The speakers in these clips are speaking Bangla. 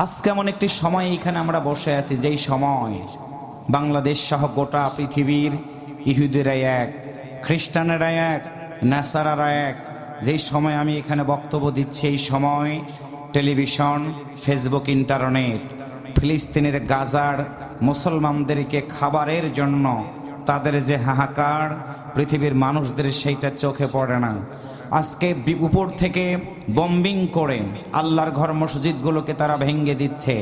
আজকে এমন একটি সময় এখানে আমরা বসে আছি, যেই সময় বাংলাদেশ সহ গোটা পৃথিবীর ইহুদিরা এক, খ্রিস্টানেরা এক, নাসারারা এক। যেই সময় আমি এখানে বক্তব্য দিচ্ছি, এই সময় টেলিভিশন, ফেসবুক, ইন্টারনেট ফিলিস্তিনের গাজার মুসলমানদেরকে খাবারের জন্য তাদের যে হাহাকার, পৃথিবীর মানুষদের সেইটা চোখে পড়ে না। আজকে উপর থেকে বম্বিং করে আল্লাহর ঘর মসজিদগুলোকে তারা ভেঙে দিচ্ছে।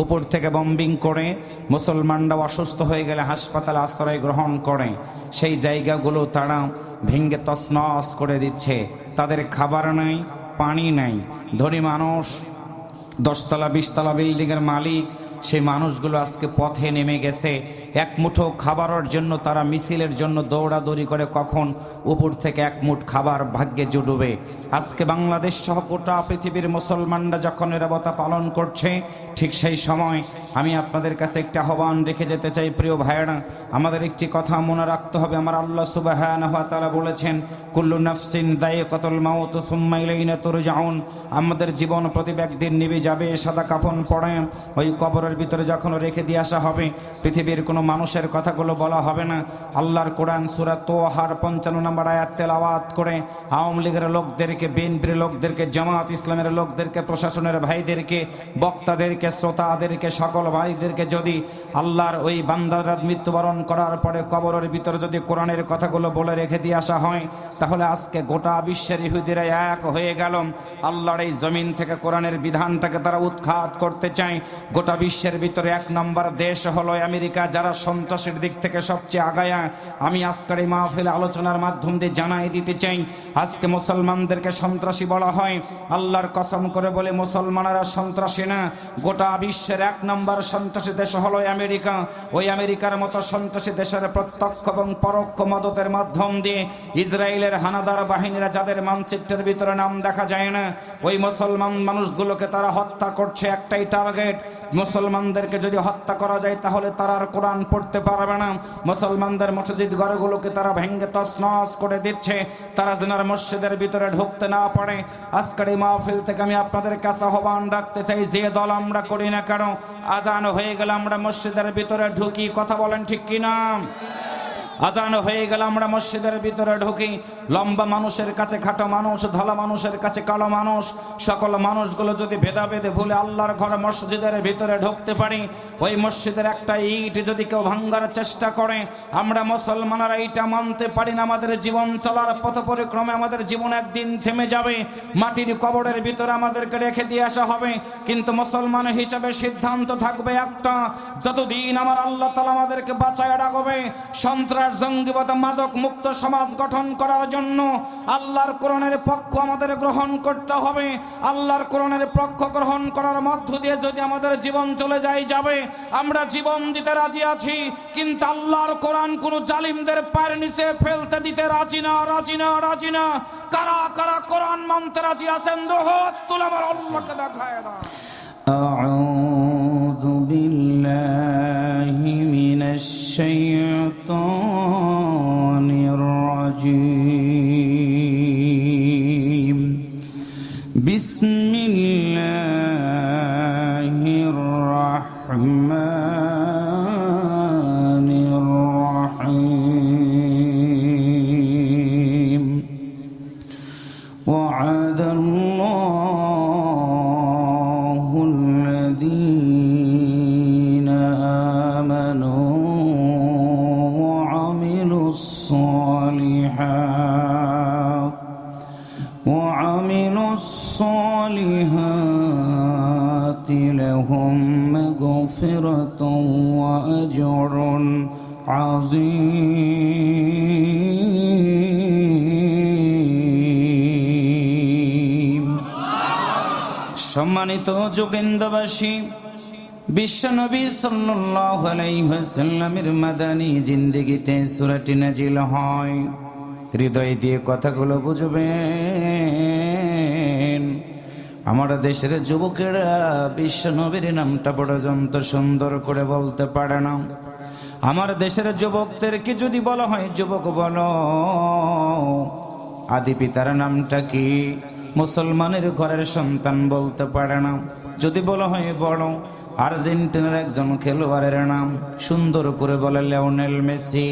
উপর থেকে বম্বিং করে মুসলমানরা অসুস্থ হয়ে গেলে হাসপাতালে আশ্রয় গ্রহণ করে, সেই জায়গাগুলো তারা ভেঙে তছনছ করে দিচ্ছে। তাদের খাবার নাই, পানি নাই। ধনী মানুষ, 10 তলা 20 তলা বিল্ডিংয়ের মালিক, সেই মানুষগুলো আজকে পথে নেমে গেছে। এক মুঠো খাবারের জন্য তারা মিছিলের জন্য দৌড়াদৌড়ি করে, কখন উপর থেকে এক মুঠ খাবার ভাগ্যে জুটবে। আজকে বাংলাদেশ সহ গোটা পৃথিবীর মুসলমানরা যখন নিরাপত্তা পালন করছে, ঠিক সেই সময় আমি আপনাদের কাছে একটা আহ্বান রেখে যেতে চাই। প্রিয় ভাইয়েরা, আমাদের একটি কথা মনে রাখতে হবে। আমার আল্লাহ সুবহানাহু ওয়া তাআলা বলেছেন, কুল্লু নাফসিন যায়িকাতুল মাউত সুম্মা ইলাইনা তুরজাউন। আমাদের জীবন প্রতি একদিন নিভে যাবে। সাদা কাফন পরে ওই কবরের ভিতরে যখন রেখে দিয়ে আসা হবে, পৃথিবীর কোনো মানুষের কথাগুলো বলা হবে না। আল্লাহর কোরআন সূরা তোহার 55 নম্বর আয়াত তেলাওয়াত করে আওয়ামী লীগের লোকদেরকে, বিএনপির লোকদেরকে, জামাত ইসলামের লোকদেরকে, প্রশাসনের ভাইদেরকে, বক্তাদেরকে, শ্রোতাদেরকে, সকল ভাইদেরকে যদি আল্লাহর ওই বান্দারা মৃত্যুবরণ করার পরে কবরের ভিতরে যদি কোরআনের কথাগুলো বলে রেখে দিয়ে আসা হয়, তাহলে আজকে গোটা বিশ্বের ইহুদিরা এক হয়ে গেল। আল্লাহর এই জমিন থেকে কোরআনের বিধানটাকে তারা উৎখাত করতে চায়। গোটা বিশ্বের ভিতরে 1 নম্বর দেশ হলো আমেরিকা, যারা সন্ত্রাসের দিক থেকে সবচেয়ে আগায়া। আমি আজকের এই মাহফিলে আলোচনার মাধ্যম দিয়ে জানাই দিতে চাই, আজকে মুসলমানদেরকে সন্ত্রাসী বলা হয়। আল্লাহর কসম করে বলে, মুসলমানেরা সন্ত্রাসী না। গোটা বিশ্বের 1 নম্বর সন্ত্রাসী দেশ হলো আমেরিকা। ওই আমেরিকার মতো সন্ত্রাসী দেশের প্রত্যক্ষ এবং পরোক্ষ মদতের মাধ্যম দিয়ে ইসরায়েলের হানাদার বাহিনীরা, যাদের মানচিত্রের ভিতরে নাম দেখা যায় না, ওই মুসলমান মানুষগুলোকে তারা হত্যা করছে। একটাই টার্গেট, মুসলমানদেরকে যদি হত্যা করা যায় তাহলে তারা আর কোরআন পড়তে পারবে না। মুসলমানদের মসজিদ ঘরগুলোকে তারা ভেঙে তছনছ করে দিচ্ছে, তারা যেন আর মসজিদের ভিতরে ঢুকতে না পারে। আজকের এই মাহফিল থেকে আমি আপনাদের কাছে আহ্বান রাখতে চাই, যে দল আমরা করি না কেন, আজান হয়ে গেলে আমরা মসজিদের ভিতরে ঢুকি। কথা বলেন ঠিক কিনা? আজান হয়ে গেল আমরা মসজিদের ভিতরে ঢুকি। লম্বা মানুষের কাছে খাটো মানুষ, ধলা মানুষের কাছে কালো মানুষ, সকল মানুষগুলো যদি ভেদাভেদে ভুলে আল্লাহর ঘর মসজিদের ভিতরে ঢুকতে পারি, ওই মসজিদের একটা ইট যদি কেউ ভাঙার চেষ্টা করে, আমরা মুসলমানরা এইটা মানতে পারি না। আমাদের জীবন চলার পথ পরিক্রমে আমাদের জীবন একদিন থেমে যাবে, মাটির কবরের ভিতরে আমাদেরকে রেখে দিয়ে আসা হবে। কিন্তু মুসলমান হিসাবে সিদ্ধান্ত থাকবে একটা, যতদিন আমার আল্লাহ তাআলা আমাদেরকে বাঁচায় রাখবে, সন্ত্রাস, জঙ্গিবাদ, মাদক মুক্ত সমাজ গঠন করার জন্য আল্লাহর কোরআনের পক্ষ আমাদের গ্রহণ করতে হবে। আল্লাহর কোরআনের পক্ষ গ্রহণ করার মধ্য দিয়ে যদি আমাদের জীবন চলে যাবে, আমরা জীবন দিতে রাজি আছি, কিন্তু আল্লাহর কোরআন কোন জালিমদের পায়ের নিচে ফেলতে দিতে রাজি না, রাজি না, রাজি না। কারা কারা কোরআন মানতে রাজি আছেন? দুহাত তুলে আমার আল্লাহকে দেখায় দাও। আউযু বিল্লাহি মিনাশ শাইতানির রাজীম। বিসমিল্লাহির রাহমানির রাহিম। ওয়া'দাল্লাহু আল্লাযীনা আমানু ওয়া আমিলুস সালিহাতি লাহুম মাগফিরাতুন ওয়া আজরুন আযীম। সম্মানিত যোগেন্দ্রবাসী, বিশ্বনবী সাল্লাল্লাহু আলাইহি ওয়াসাল্লামের মাদানী জিন্দেগিতে সূরাটি নাজিল হয়। হৃদয় দিয়ে কথাগুলো বুঝবেন। আমার দেশের যুবকেরা বিশ্বনবীর নামটা পর্যন্ত সুন্দর করে বলতে পারে না। আমার দেশের যুবকদেরকে যদি বলা হয়, যুবক বলো আদি পিতার নামটা কি, মুসলমানের ঘরের সন্তান বলতে পারে না। যদি বলা হয় বড়, আর্জেন্টিনার একজন খেলোয়াড়ের নাম সুন্দর করে বলে লিওনেল মেসি।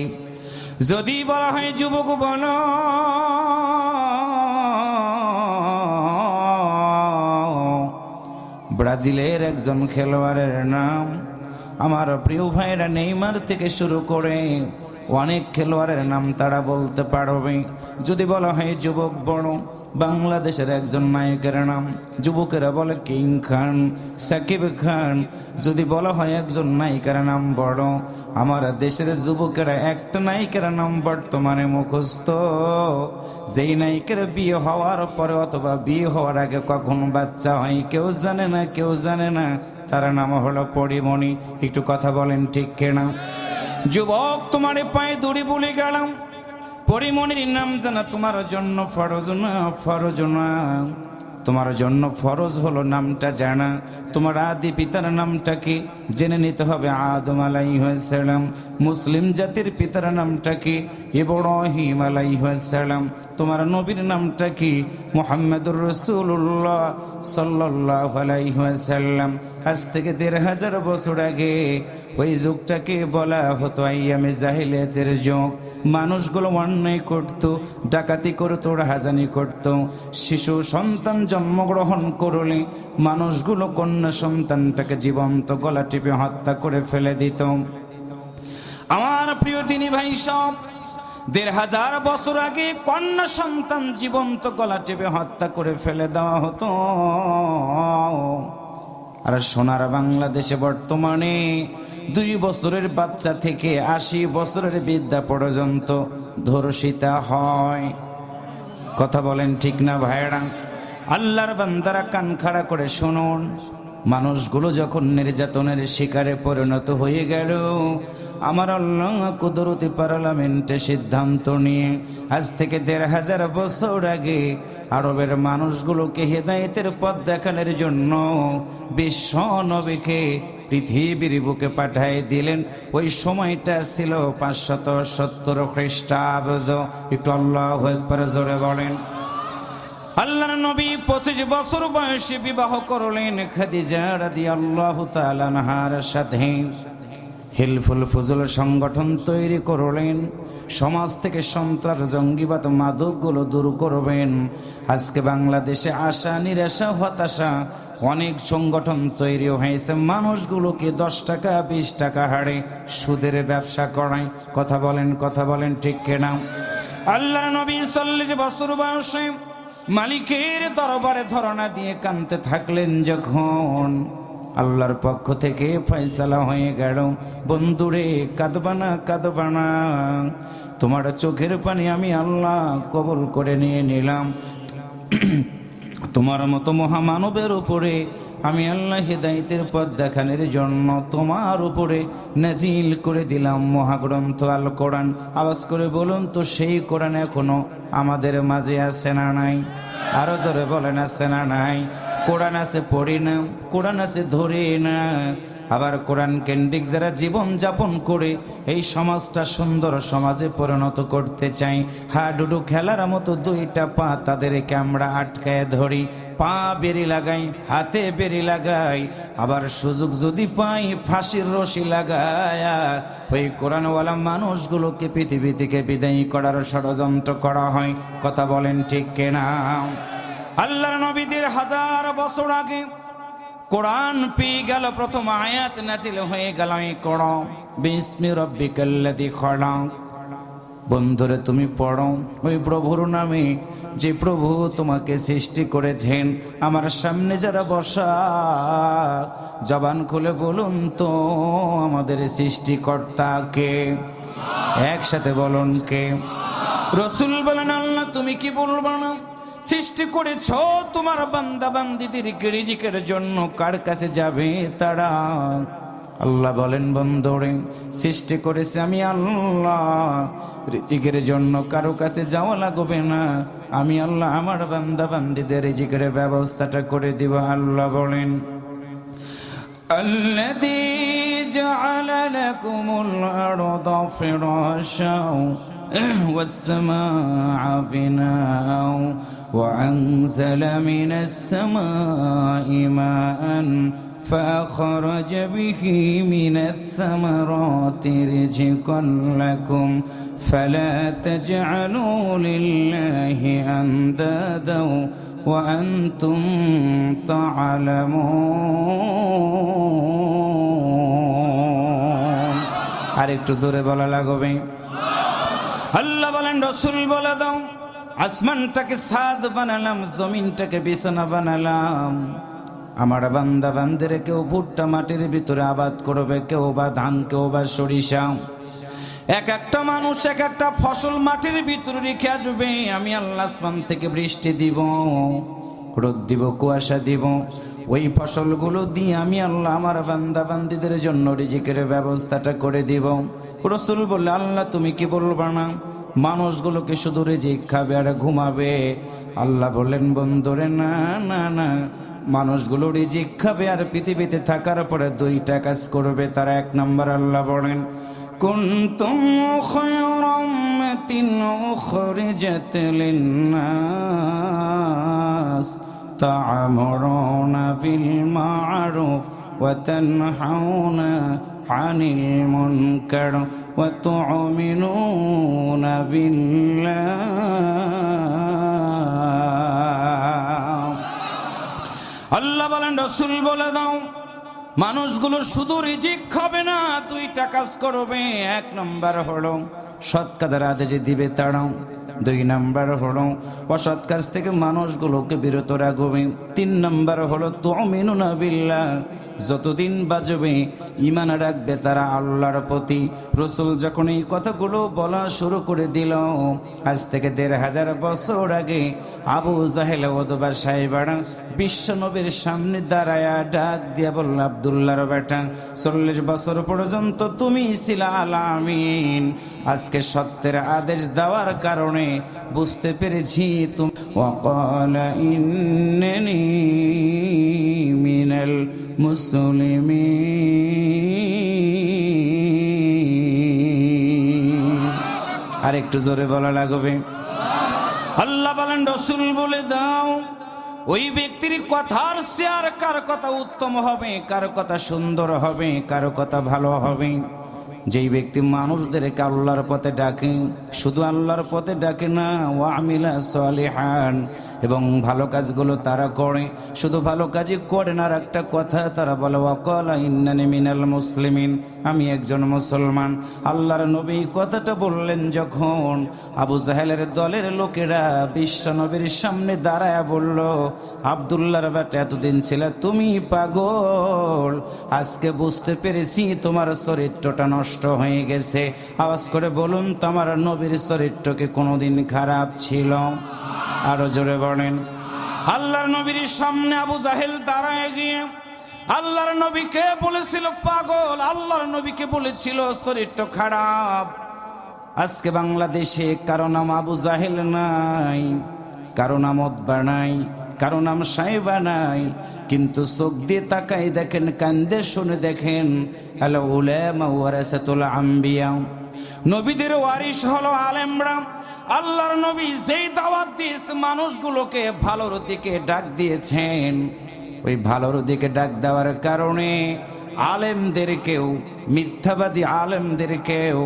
যদি বলা হয় যুবক বলো ব্রাজিলের একজন খেলোয়াড়ের নাম, আমার প্রিয় ভাইরা নেইমার থেকে শুরু করে অনেক খেলোয়াড়ের নাম তারা বলতে পারবে। যদি বলা হয় যুবক বড়, বাংলাদেশের একজন নায়কের নাম যুবকেরা বলে কিং খান, সাকিব খান। যদি বলা হয় একজন নায়িকার নাম বড়, আমার দেশের যুবকেরা একটা নায়িকার নাম বর্তমানে মুখস্থ, যেই নায়িকার বিয়ে হওয়ার পরে অথবা বিয়ে হওয়ার আগে কখন বাচ্চা হয় কেউ জানে না, কেউ জানে না, তার নাম হলো পরিমণি। একটু কথা বলেন ঠিক কেনা? যুবক তোমার পায়ে দড়ি বলে গেলাম, পরিমণির নাম জানা তোমার জন্য ফরজ না, ফরজ না। তোমার জন্য ফরজ হলো নামটা জানা। তোমার আদি পিতার নামটা কি জেনে নিতে হবে, আদম আলাইহিস সালাম। মুসলিম জাতির পিতার নামটা কি, ইব্রাহিম আলাইহিস সালাম। তোমার নবীর নামটা কি, মুহাম্মদুর রাসূলুল্লাহ সাল্লাল্লাহু আলাইহি ওয়াসাল্লাম। আজ থেকে ১৫০০ বছর আগে ওই যুগটাকে বলা হতো আইয়ামে জাহিলিয়াতের যুগ। মানুষগুলো অন্যায় করত, ডাকাতি করত, রাহাজানি করত। শিশু সন্তান জন্মগ্রহণ করলে মানুষগুলো কন্যা সন্তানটাকে জীবন্ত গলা টিপে হত্যা করে ফেলে দিত। আমার প্রিয় দিনী ভাই সব, ১৫০০ বছর আগে কন্যা সন্তান জীবন্ত গলা টিপে হত্যা করে ফেলে দেওয়া হতো। আর সোনার বাংলাদেশে বর্তমানে ২ বছরের বাচ্চা থেকে ৮০ বছরের বৃদ্ধা পর্যন্ত ধর্ষিতা হয়। কথা বলেন ঠিক না ভাইরা? আল্লাহর বান্দারা কান খাড়া করে শুনুন, মানুষগুলো যখন নির্যাতনের শিকারে পরিণত হয়ে গেল, আমার আল্লাহ কুদরতি পার্লামেন্টে সিদ্ধান্ত নিয়ে আজ থেকে ১৫০০ বছর আগে আরবের মানুষগুলোকে হেদায়েতের পথ দেখানোর জন্য বিশ্ব নবীকে পৃথিবীর বুকে পাঠিয়ে দিলেন। ওই সময়টা ছিল ৫৭০ খ্রিস্টাব্দ। একটু আল্লাহু আকবার জোরে বলেন। আল্লাহর নবী ২৫ বছর বয়সে বিবাহ করলেন খাদিজা রাদিয়াল্লাহু তাআলা আনহার সাথে। হিলফুল ফুজুল সংগঠন তৈরি করলেন, সমাজ থেকে সন্ত্রাস, জঙ্গিবাদ, মাদকগুলো দূর করবেন। আজকে বাংলাদেশে আশা, নিরাশা, হতাশা অনেক সংগঠন তৈরি হয়েছে, মানুষগুলোকে ১০ টাকা ২০ টাকা হারে সুদের ব্যবসা করায়। কথা বলেন, কথা বলেন ঠিক কিনা? আল্লাহর নবী ৪০ বছর বয়সে মালিকের দরবারে ধরনা দিয়ে কাঁদতে থাকলেন। যখন আল্লাহর পক্ষ থেকে ফয়সালা হয়ে গেল, বন্ধুরে কাঁদবানা, কাঁদবানা, তোমার চোখের পানি আমি আল্লাহ কবুল করে নিয়ে নিলাম। তোমার মতো মহামানবের উপরে আমি আল্লাহ হেদায়েতের পথ দেখানোর জন্য তোমার উপরে নাজিল করে দিলাম মহাগ্রন্থ আল কোরআন। আওয়াজ করে বলুন তো, সেই কোরআন এখনো আমাদের মাঝে আছে না নাই? আরো জোরে বলেন, আছে না নাই? কোরআন আছে পড়ি না, কোরআন আছে ধরি না। আবার কোরআন কেন্দ্রিক যারা জীবন যাপন করে এই সমাজটা সুন্দর সমাজে পরিণত করতে চাই, হাডুডু খেলার মতো ২টা পা তাদেরকে আমরা আটকায় ধরি, পা বেরি লাগাই, হাতে বেরি লাগাই, আবার সুযোগ যদি পাই ফাঁসির রশি লাগায়া ওই কোরআনওয়ালা মানুষগুলোকে পৃথিবী থেকে বিদায়ী করার ষড়যন্ত্র করা হয়। কথা বলেন ঠিক কিনা? আল্লাহর নবীদের ১০০০ বছর আগে কোরআন পেয়ে গেল, প্রথম আয়াত নাজিল হয়ে গেল এই কোরআন, বিসমি রাব্বিকাল্লাযী খলাক। বন্ধুরে তুমি পড়ো ওই প্রভুর নামে, যে প্রভু তোমাকে সৃষ্টি করেছেন। আমার সামনে যারা বসা, জবান খুলে বলুন তো আমাদের সৃষ্টিকর্তা কে? একসাথে বলুন কে? রাসূল বলেন, আল্লাহ তুমি কি বলবো না? সৃষ্টি করেছ তোমার বান্দা বান্দীদের রিজিকের জন্য, কার কাছে যাবে তারা? আল্লাহ বলেন, বন্ধুরে সৃষ্টি করেছে আমি আল্লাহ, রিজিকের জন্য কারো কাছে যাওয়া লাগবে না, আমি আল্লাহ আমার বান্দা বান্দীদের রিজিকের ব্যবস্থাটা করে দিব। আল্লাহ বলেন, আল্লাযী জাআলা লাকুমুল আরদা ফিরাশা والسماء بناء وأنزل من السماء ماء فأخرج به من الثمرات رزقا لكم فلا تجعلوا لله أندادا وأنتم تعلمون আরেকটু জোরে বলা লাগবে আল্লাহ বলেন রাসূল বলে দাও আসমানটাকে ছাদ বানালাম জমিনটাকে বিছানা বানালাম আমার বান্দা বান্দির কেউ ভুট্টা মাটির ভিতরে আবাদ করবে কেউ বা ধান কেউ বা সরিষা এক একটা মানুষ এক একটা ফসল মাটির ভিতরে রেখে আসবে আমি আল্লাহ আসমান থেকে বৃষ্টি দিব রোদ দিব কুয়াশা দিব ওই ফসলগুলো দিয়ে আমি আল্লাহ আমার বান্দা বান্দিদের জন্য রিজিকের ব্যবস্থাটা করে দিব রাসূল বললেন আল্লাহ তুমি কি বলবা না মানুষগুলোকে শুধু রিজিক খাবে আর ঘুমাবে আল্লাহ বললেন বন্ধুরে না না না মানুষগুলো রিজিক খাবে আর পৃথিবীতে থাকার পরে দুইটা কাজ করবে তার এক নাম্বার আল্লাহ বলেন কুনতুম খায়রা উম্মাতিন উখরিজাত লিন-নাস তা'মুরুনা বিল মা'রুফ ওয়া তানহাউনা আনিল মুনকার ওয়া তু'মিনুনা বিল্লাহ আল্লাহ বলেন রাসূল বলে দাও মানুষগুলো শুধু রিজিক খাবে না দুইটা কাজ করবে এক নাম্বার হলো সৎ কাজের আদেশ দিবে তারা দুই নাম্বার হলো অসৎ কাজ থেকে মানুষগুলোকে বিরত রাখবে তিন নাম্বার হলো তুমিনুনা বিল্লাহ যতদিন বাঁচবে ঈমান রাখবে তারা আল্লাহর প্রতি রাসূল যখন এই কথাগুলো বলা শুরু করে দিল আজ থেকে ১৫০০ বছর আগে আবু জাহেল ওদবা সাহেবারা বিশ্ব নবীর সামনে দাঁড়ায়া ডাক দিয়া বলল আব্দুল্লাহর বেটা ৪০ বছর পর্যন্ত তুমি ছিলা আলামিন আজকে সত্যের আদেশ দেওয়ার কারণে বুঝতে পেরেছি তুমি ওয়াকালা ইন্নানি মিনাল মুসলিমিন আরেকটু জোরে বলা লাগবে আল্লাহ বলেন রাসূল বলে দাও ওই ব্যক্তির কথার চেয়ে কার কথা উত্তম হবে কার কথা সুন্দর হবে কার কথা ভালো হবে যেই ব্যক্তি মানুষদেরকে আল্লাহর পথে ডাকে শুধু আল্লাহর পথে ডাকে না ওয়া আমিলা সালিহান এবং ভালো কাজগুলো তারা করে শুধু ভালো কাজই করে না আর একটা কথা তারা বলে ওয়াকালা ইন্নানি মিনাল মুসলিমিন আমি একজন মুসলমান আল্লাহর নবী কথাটা বললেন যখন আবু জাহেলের দলের লোকেরা বিশ্ব নবীর সামনে দাঁড়ায়া বলল আব্দুল্লাহর বেটা এতদিন ছিল তুমি পাগল আজকে বুঝতে পেরেছি তোমার চরিত্রটা নষ্ট হয়ে গেছে আওয়াজ করে বলুন তোমার নবীর চরিত্রকে কোনোদিন খারাপ ছিল আরো জোরে বলেন আল্লাহর নবীর সামনে আবু জাহেল দাঁড়ায় গিয়ে আল্লাহর নবীকে বলেছিল পাগল আল্লাহর নবীকে বলেছিল চরিত্র খারাপ আজকে বাংলাদেশে কারো নাম আবু জাহেল নাই কারো নাম উতবা নাই কারো নাম সাইবা নাই কিন্তু চোখ দিয়ে তাকাই দেখেন কান্দে শুনে দেখেন আল উলামা ওয়ারাসাতুল আম্বিয়া নবীদের ওয়ারিস হলো আলেমরা আল্লাহর নবী যেই দাওয়াত দিয়েছে মানুষগুলোকে ভালোর দিকে ডাক দিয়েছেন ওই ভালোর দিকে ডাক দেওয়ার কারণে আলেমদেরকেও মিথ্যাবাদী আলেমদেরকেও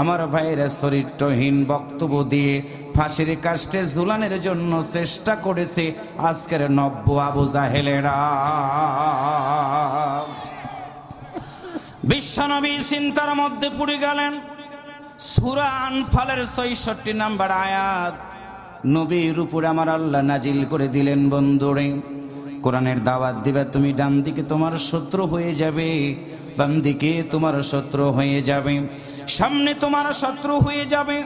আমার ভাইরা চরিত্রহীন বক্তব্য দিয়ে ফাঁসির কাষ্টে ঝুলানোর জন্য চেষ্টা করেছে আজকের নব্য আবু জাহেলেরা বিশ্বনবী চিন্তার মধ্যে পড়ে গেলেন সূরা আনফালের ৬৬ নম্বর আয়াত নবীর উপর আমার আল্লাহ নাজিল করে দিলেন বন্ধুরে কোরআনের দাওয়াত দিবে তুমি ডান দিকে তোমার শত্রু হয়ে যাবে বাম দিকে তোমার শত্রু হয়ে যাবে সামনে তোমার শত্রু হয়ে যাবে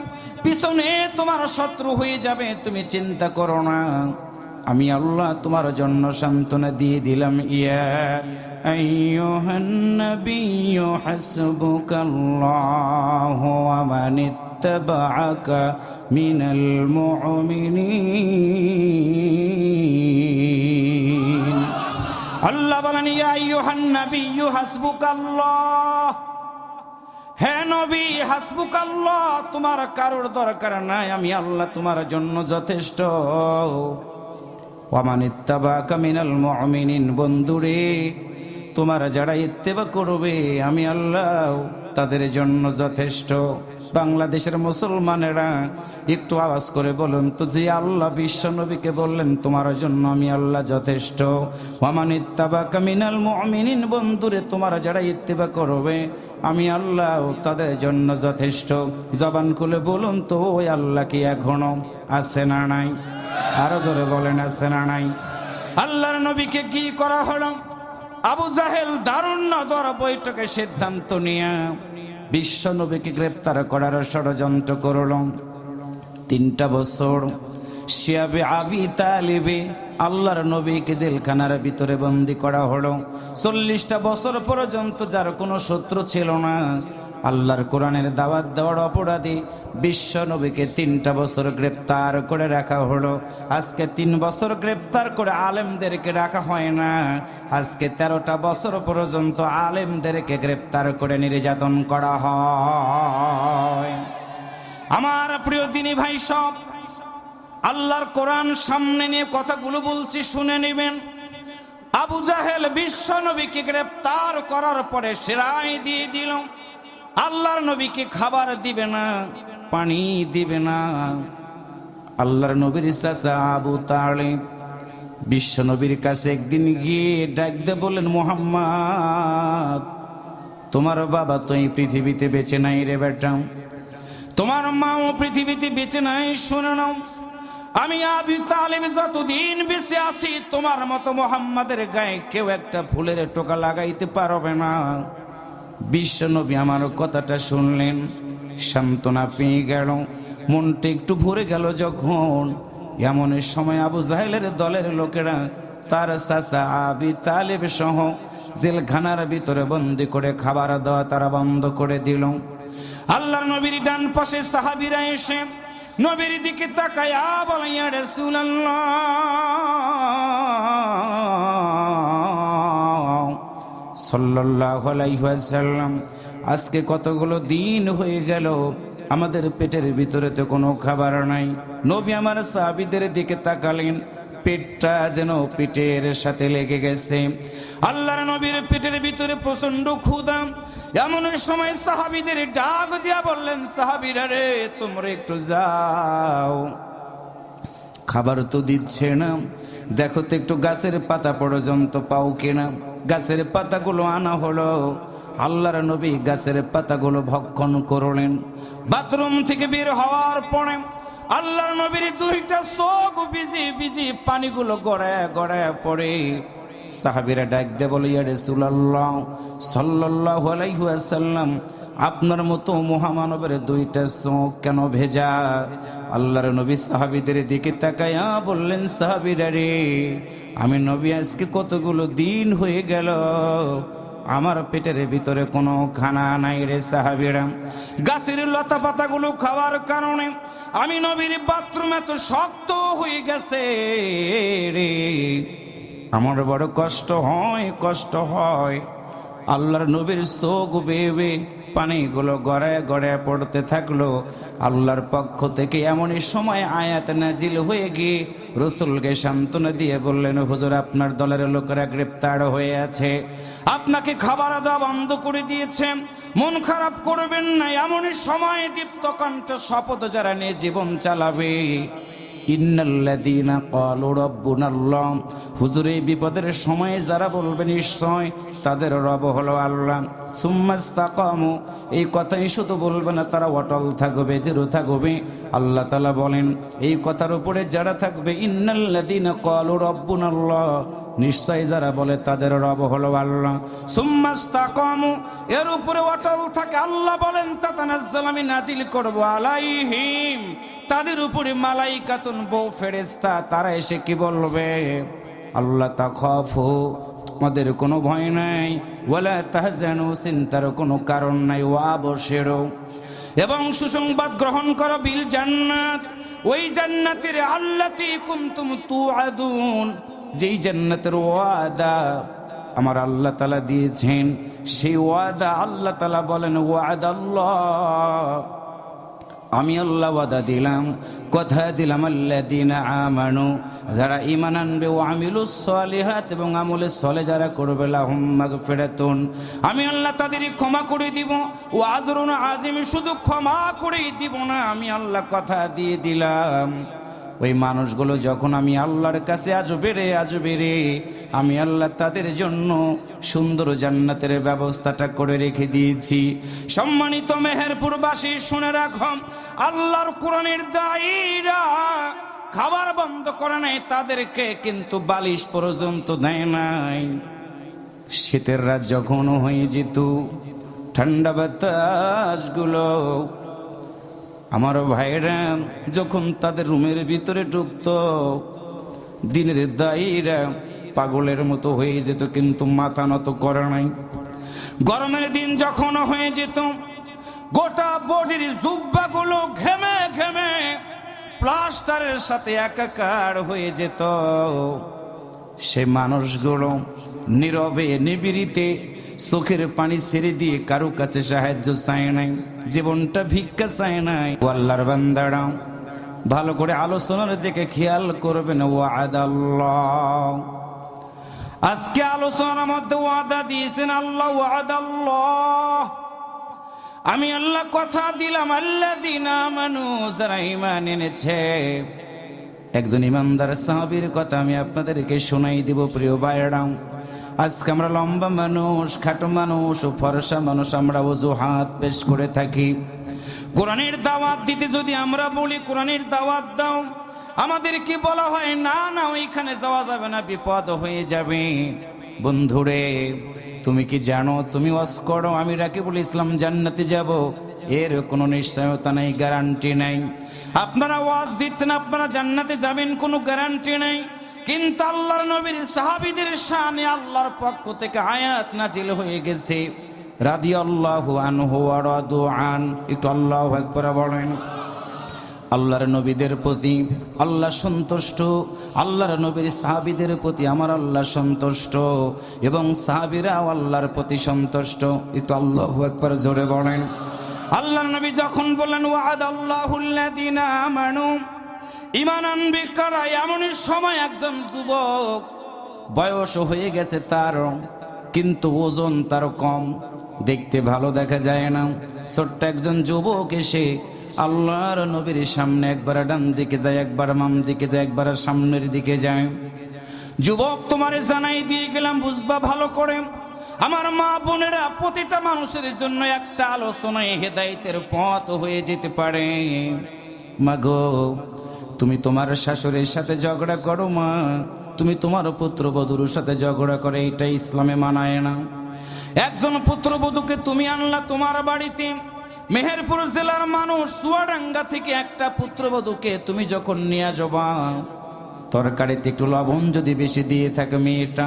পিছনে তোমার শত্রু হয়ে যাবে তুমি চিন্তা করো না আমি আল্লাহ তোমার জন্য সান্ত্বনা দিয়ে দিলাম ইয়া আইয়ুহান নাবিয়্যু হাসবুকাল্লাহু ওয়া মান ইত্তাবাআকা মিনাল মুমিনিন আল্লাহ বলেন ইয়া আইয়ুহান নাবিয়্যু হাসবুকাল্লাহ হে নবী হাসবুকাল্লাহ তোমার কারোর দরকার নাই আমি আল্লাহ তোমার জন্য যথেষ্ট ওয়ামান ইত্তাবাকা মিনাল মুমিনিন, বন্ধুরে তোমার যারা ইত্তেবা করবে আমি আল্লাহ তাদের জন্য যথেষ্ট। বাংলাদেশের মুসলমানেরা একটু আওয়াজ করে বলুন তো, যে আল্লাহ বিশ্ব নবীকে বললেন তোমার জন্য আমি আল্লাহ যথেষ্ট। ওয়ামান ইত্তাবাকা মিনাল মুমিনিন, বন্ধুরে তোমার যারা ইত্তেবা করবে আমি আল্লাহ তাদের জন্য যথেষ্ট। জবান খুলে বলুন তো, ওই আল্লাহ কি এখনো আছে না নাই? আরো জোরে বলেন, আছে না নাই? আল্লাহর নবীকে কি করা হলো? আবু জাহেল দারুণ নদর বৈঠকে সিদ্ধান্ত নিয়ে বিশ্ব নবীকে গ্রেফতার করার ষড়যন্ত্র করল। 3টা বছর শিয়াবে আবি তালিবে আল্লাহর নবীকে জেলখানার ভিতরে বন্দী করা হলো। 40টা বছর পর্যন্ত যার কোনো শত্রু ছিল না, আল্লাহর কোরআনের দাওয়াত দেওয়ার অপরাধী বিশ্ব নবীকে 3টা বছর গ্রেপ্তার করে রাখা হলো। আজকে 3 বছর গ্রেপ্তার করে আলেমদেরকে রাখা হয় না, আজকে 13টা বছর পর্যন্ত আলেমদেরকে গ্রেপ্তার করে নির্যাতন করা হয়। আমার প্রিয় দিনী ভাই সব, আল্লাহর কোরআন সামনে নিয়ে কথাগুলো বলছি, শুনে নেবেন। আবু জাহেল বিশ্ব নবীকে গ্রেপ্তার করার পরে সেরাই দিয়ে দিল। আল্লাহর নবীকে খাবার দিবে না, পানি দিবে না। আল্লাহর নবীর চাচা আবু তালেব বিশ্ব নবীর কাছে একদিন গিয়ে ডাক দিয়ে বললেন, মুহাম্মদ তোমার বাবা তো এই পৃথিবীতে বেঁচে নাই রে বেটা, তোমার মাও পৃথিবীতে বেঁচে নাই। শুনে নাও, আমি আবু তালেব যতদিন বেঁচে আছি তোমার মতো মুহাম্মাদের গায়ে কেউ একটা ফুলের টোকা লাগাইতে পারবে না। বিশ্ব নবী আমার কথাটা শুনলেন, সান্ত্বনা পেয়ে গেল, মনটা একটু ভরে গেল। যখন এমন সময় আবু জাহেলের দলের লোকেরা তার চাচা আবু তালেব সহ জেলখানার ভিতরে বন্দি করে খাবার দেওয়া তারা বন্ধ করে দিল। আল্লাহর নবীর ডান পাশে সাহাবীরা এসে নবীর দিকে তাকায়া বলে, ইয়া রাসূলুল্লাহ সাল্লাল্লাহু আলাইহি ওয়াসাল্লাম, আজকে কতগুলো দিন হয়ে গেল আমাদের পেটের ভিতরে তো কোনো খাবার নাই। নবী আমার সাহাবীদের দিকে তাকালেন, পেটটা যেন পিঠের সাথে লেগে গেছে। আল্লাহর নবীর পেটের ভিতরে প্রচন্ড ক্ষুধা। এমন সময় সাহাবীদের ডাক দিয়া বললেন, সাহাবীরা রে তোমরা একটু যাও, খাবার তো দিচ্ছে না, দেখো তো একটু গাছের পাতা পর্যন্ত পাও কিনা। গাছের পাতাগুলো আনা হলো। আল্লাহর নবী গাছের পাতাগুলো ভক্ষণ করলেন। বাথরুম থেকে বের হওয়ার পরে আল্লাহর নবীর 2টা চোখ ভিজি ভিজি পানিগুলো গড়ায় গড়ায় পড়ে। সাহাবীরা ডাক দিয়ে বলে, ইয়া রাসূলুল্লাহ সাল্লাল্লাহু আলাইহি ওয়াসাল্লাম, আপনার মতো মহামানবের 2টা চোখ কেন ভেজা? আল্লাহর নবী সাহাবীদের দিকে তাকায়া বললেন, সাহাবীরা রে আমি নবী আজকে কতগুলো দিন হয়ে গেল আমার পেটের ভিতরে কোনো খানা নাই রে। সাহাবীরা, গাছের লতা পাতাগুলো খাওয়ার কারণে আমি নবীর বাথরুম এত শক্ত হয়ে গেছে রে, আমার বড় কষ্ট হয়, কষ্ট হয়। আল্লাহর নবীর চোখ বেয়ে পানিগুলো গড়ায় গড়ায় পড়তে থাকলো। আল্লাহর পক্ষ থেকে এমনই সময় আয়াত নাজিল হয়ে গিয়ে রাসূলকে সান্ত্বনা দিয়ে বললেন, হুজুর আপনার দলের লোকেরা গ্রেপ্তার হয়ে আছে, আপনাকে খাবার দেওয়া বন্ধ করে দিয়েছে, মন খারাপ করবেন না। এমনই সময় দীপ্ত কণ্ঠ শপথ যারা নিয়ে জীবন চালাবে, ইন্নাল্লাযীনা ক্বালু রাব্বুনাল্লাহ, হুজুর এই বিপদের সময়ে যারা বলবে নিশ্চয় তাদের রব হলো আল্লাহ, সুম্মাস্তাকামু, এই কথাই শুধু বলবে না, তারা অটল থাকবে, দৃঢ় থাকবে। আল্লাহ তাআলা বলেন এই কথার উপরে যারা থাকবে, ইন্নাল্লাযীনা ক্বালু রাব্বুনাল্লাহ, নিশ্চয় যারা বলে তাদের রব হলো আল্লাহ, সুম্মাস্তাকামু, এর উপরে অটল থাকে, আল্লাহ বলেন তাতানাজ্জালু, আমি নাজিল করব আলাইহিম, তাদের উপরে মালাইকাতুন, বউ ফেরেশতা, তারা এসে কি বলবে, আল্লাহ তাখাফু, তোমাদের কোনো ভয় নাই, ওয়ালা তাহজানু, চিন্তার কোনো কারণ নাই, ওয়াবশিরু, এবং সুসংবাদ গ্রহণ করো, বিল জান্নাত, ওই জান্নাতের, আল্লাতী কুনতুম তুআদুন, যেই জান্নাতের ওয়াদা আমার আল্লাহ তাআলা দিয়েছেন, সেই ওয়াদা আল্লাহ তাআলা বলেন, ওয়াদাল্লাহ আমি আল্লাহ ওয়াদা দিলাম, কথা দিলাম, আল্লাযীনা আমানু, যারা ঈমান আনবে, ওয়া আমিলুস সালিহাত, এবং আমলে সালেহ যারা করবে, লাহুম মাগফিরাতুন, আমি আল্লাহ তাদের ক্ষমা করে দিব, ওয়া আজরুন আযীম, শুধু ক্ষমা করেই দিব না, আমি আল্লাহ কথা দিয়ে দিলাম, ওই মানুষগুলো যখন আমি আল্লাহর কাছে আসবে রে, আমি আল্লাহ তাদের জন্য সুন্দর জান্নাতের ব্যবস্থাটা করে রেখে দিয়েছি। সম্মানিত মেহেরপুরবাসী, শুনে রাখো, আল্লাহর কোরআনের দায়ীরা খাবার বন্ধ করে নাই, তাদেরকে কিন্তু বালিশ পর্যন্ত দেয় নাই। শীতের রাত যখন হয়ে যেত, ঠান্ডা বাতাসগুলো আমার ভাইরা যখন তাদের রুমের ভিতরে ঢুকতো, দিনের দায়ীরা পাগলের মতো হয়ে যেত, কিন্তু মাথা নত করে নাই। গরমের দিন যখন হয়ে যেত, গোটা বডির জুব্বাগুলো ঘেমে ঘেমে প্লাস্টারের সাথে একাকার হয়ে যেত। সে মানুষগুলো নীরবে নিবিড়িতে চোখের পানি ছেড়ে দিয়ে কারো কাছে সাহায্য চায় নাই, জীবনটা ভিক্ষা চায় নাই। আল্লাহর বান্দারা ভালো করে আলোচনার দিকে খেয়াল করবেন। ওয়াদাল্লাহ, আজকে আলোচনার মধ্যে ওয়াদা দিয়েছেন আল্লাহ, ওয়াদাল্লাহ, আমি আল্লাহ কথা দিলাম, আল্লাযীনা আমানু, যারা ঈমান এনেছে। একজন ইমানদার সাহাবীর কথা আমি আপনাদেরকে শোনাই দিব। প্রিয় ভাইরা, আজকে আমরা লম্বা মানুষ, খাটো মানুষ ও ফর্সা মানুষ, আমরা অজুহাত পেশ করে থাকি। কোরআনের দাওয়াত দিতে যদি আমরা বলি কোরআনের দাওয়াত দাও, আমাদেরকে বলা হয় না না, ওইখানে যাওয়া যাবে না, বিপদ হয়ে যাবে। বন্ধুরে, তুমি কি জানো, তুমি ওয়াজ করো, আমি রাকিবুল ইসলাম জান্নাতে যাব, এর কোনো নিশ্চয়তা নাই, গ্যারান্টি নাই। আপনারা ওয়াজ দিচ্ছেন আপনারা জান্নাতে যাবেন, কোনো গ্যারান্টি নাই। কিন্তু আল্লাহর নবীর সাহাবীদের শানে আল্লাহর পক্ষ থেকে আয়াত নাজিল হয়ে গেছে, রাদিয়াল্লাহু আনহু ওয়া রাদু আন। একটু আল্লাহু আকবার বলেন। আল্লাহর নবীদের প্রতি আল্লাহ সন্তুষ্ট, আল্লাহর নবীর সাহাবীদের প্রতি আমার আল্লাহ সন্তুষ্ট, এবং সাহাবীরাও আল্লাহর প্রতি সন্তুষ্ট। একটু আল্লাহু আকবার জোরে বলেন। আল্লাহর নবী যখন বললেন ওয়াদাল্লাহুল্লাযীনা আমানু, ঈমান আনবে কারা, এমন সময় একজন যুবক, বয়স হয়ে গেছে তার, কিন্তু ওজন তার কম, দেখতে ভালো দেখা যায় না। ছোট্ট একজন যুবক এসে আল্লাহর নবীর সামনে একবার ডান দিকে যায়, একবার বাম দিকে যায়, একবার সামনের দিকে যায়। যুবক, তোমারে জানাই দিয়ে গেলাম, বুঝবা ভালো করে। আমার মা বোনেরা, প্রতিটা মানুষের জন্য একটা আলোচনায় হেদায়েতের পথ হয়ে যেতে পারে। মাগো, তুমি তোমার শাশুড়ির সাথে ঝগড়া করো মা, তুমি তোমার পুত্রবধূর সাথে ঝগড়া করে, এটা ইসলামে মানায় না। একজন পুত্রবধূকে তুমি আনলা তোমার বাড়িতে, মেহেরপুর জেলার মানুষ চুয়াডাঙ্গা থেকে একটা পুত্রবধূকে তুমি যখন নিয়ে যাবা, তরকারিতে একটু লবণ যদি বেশি দিয়ে থাকে, মেয়েটা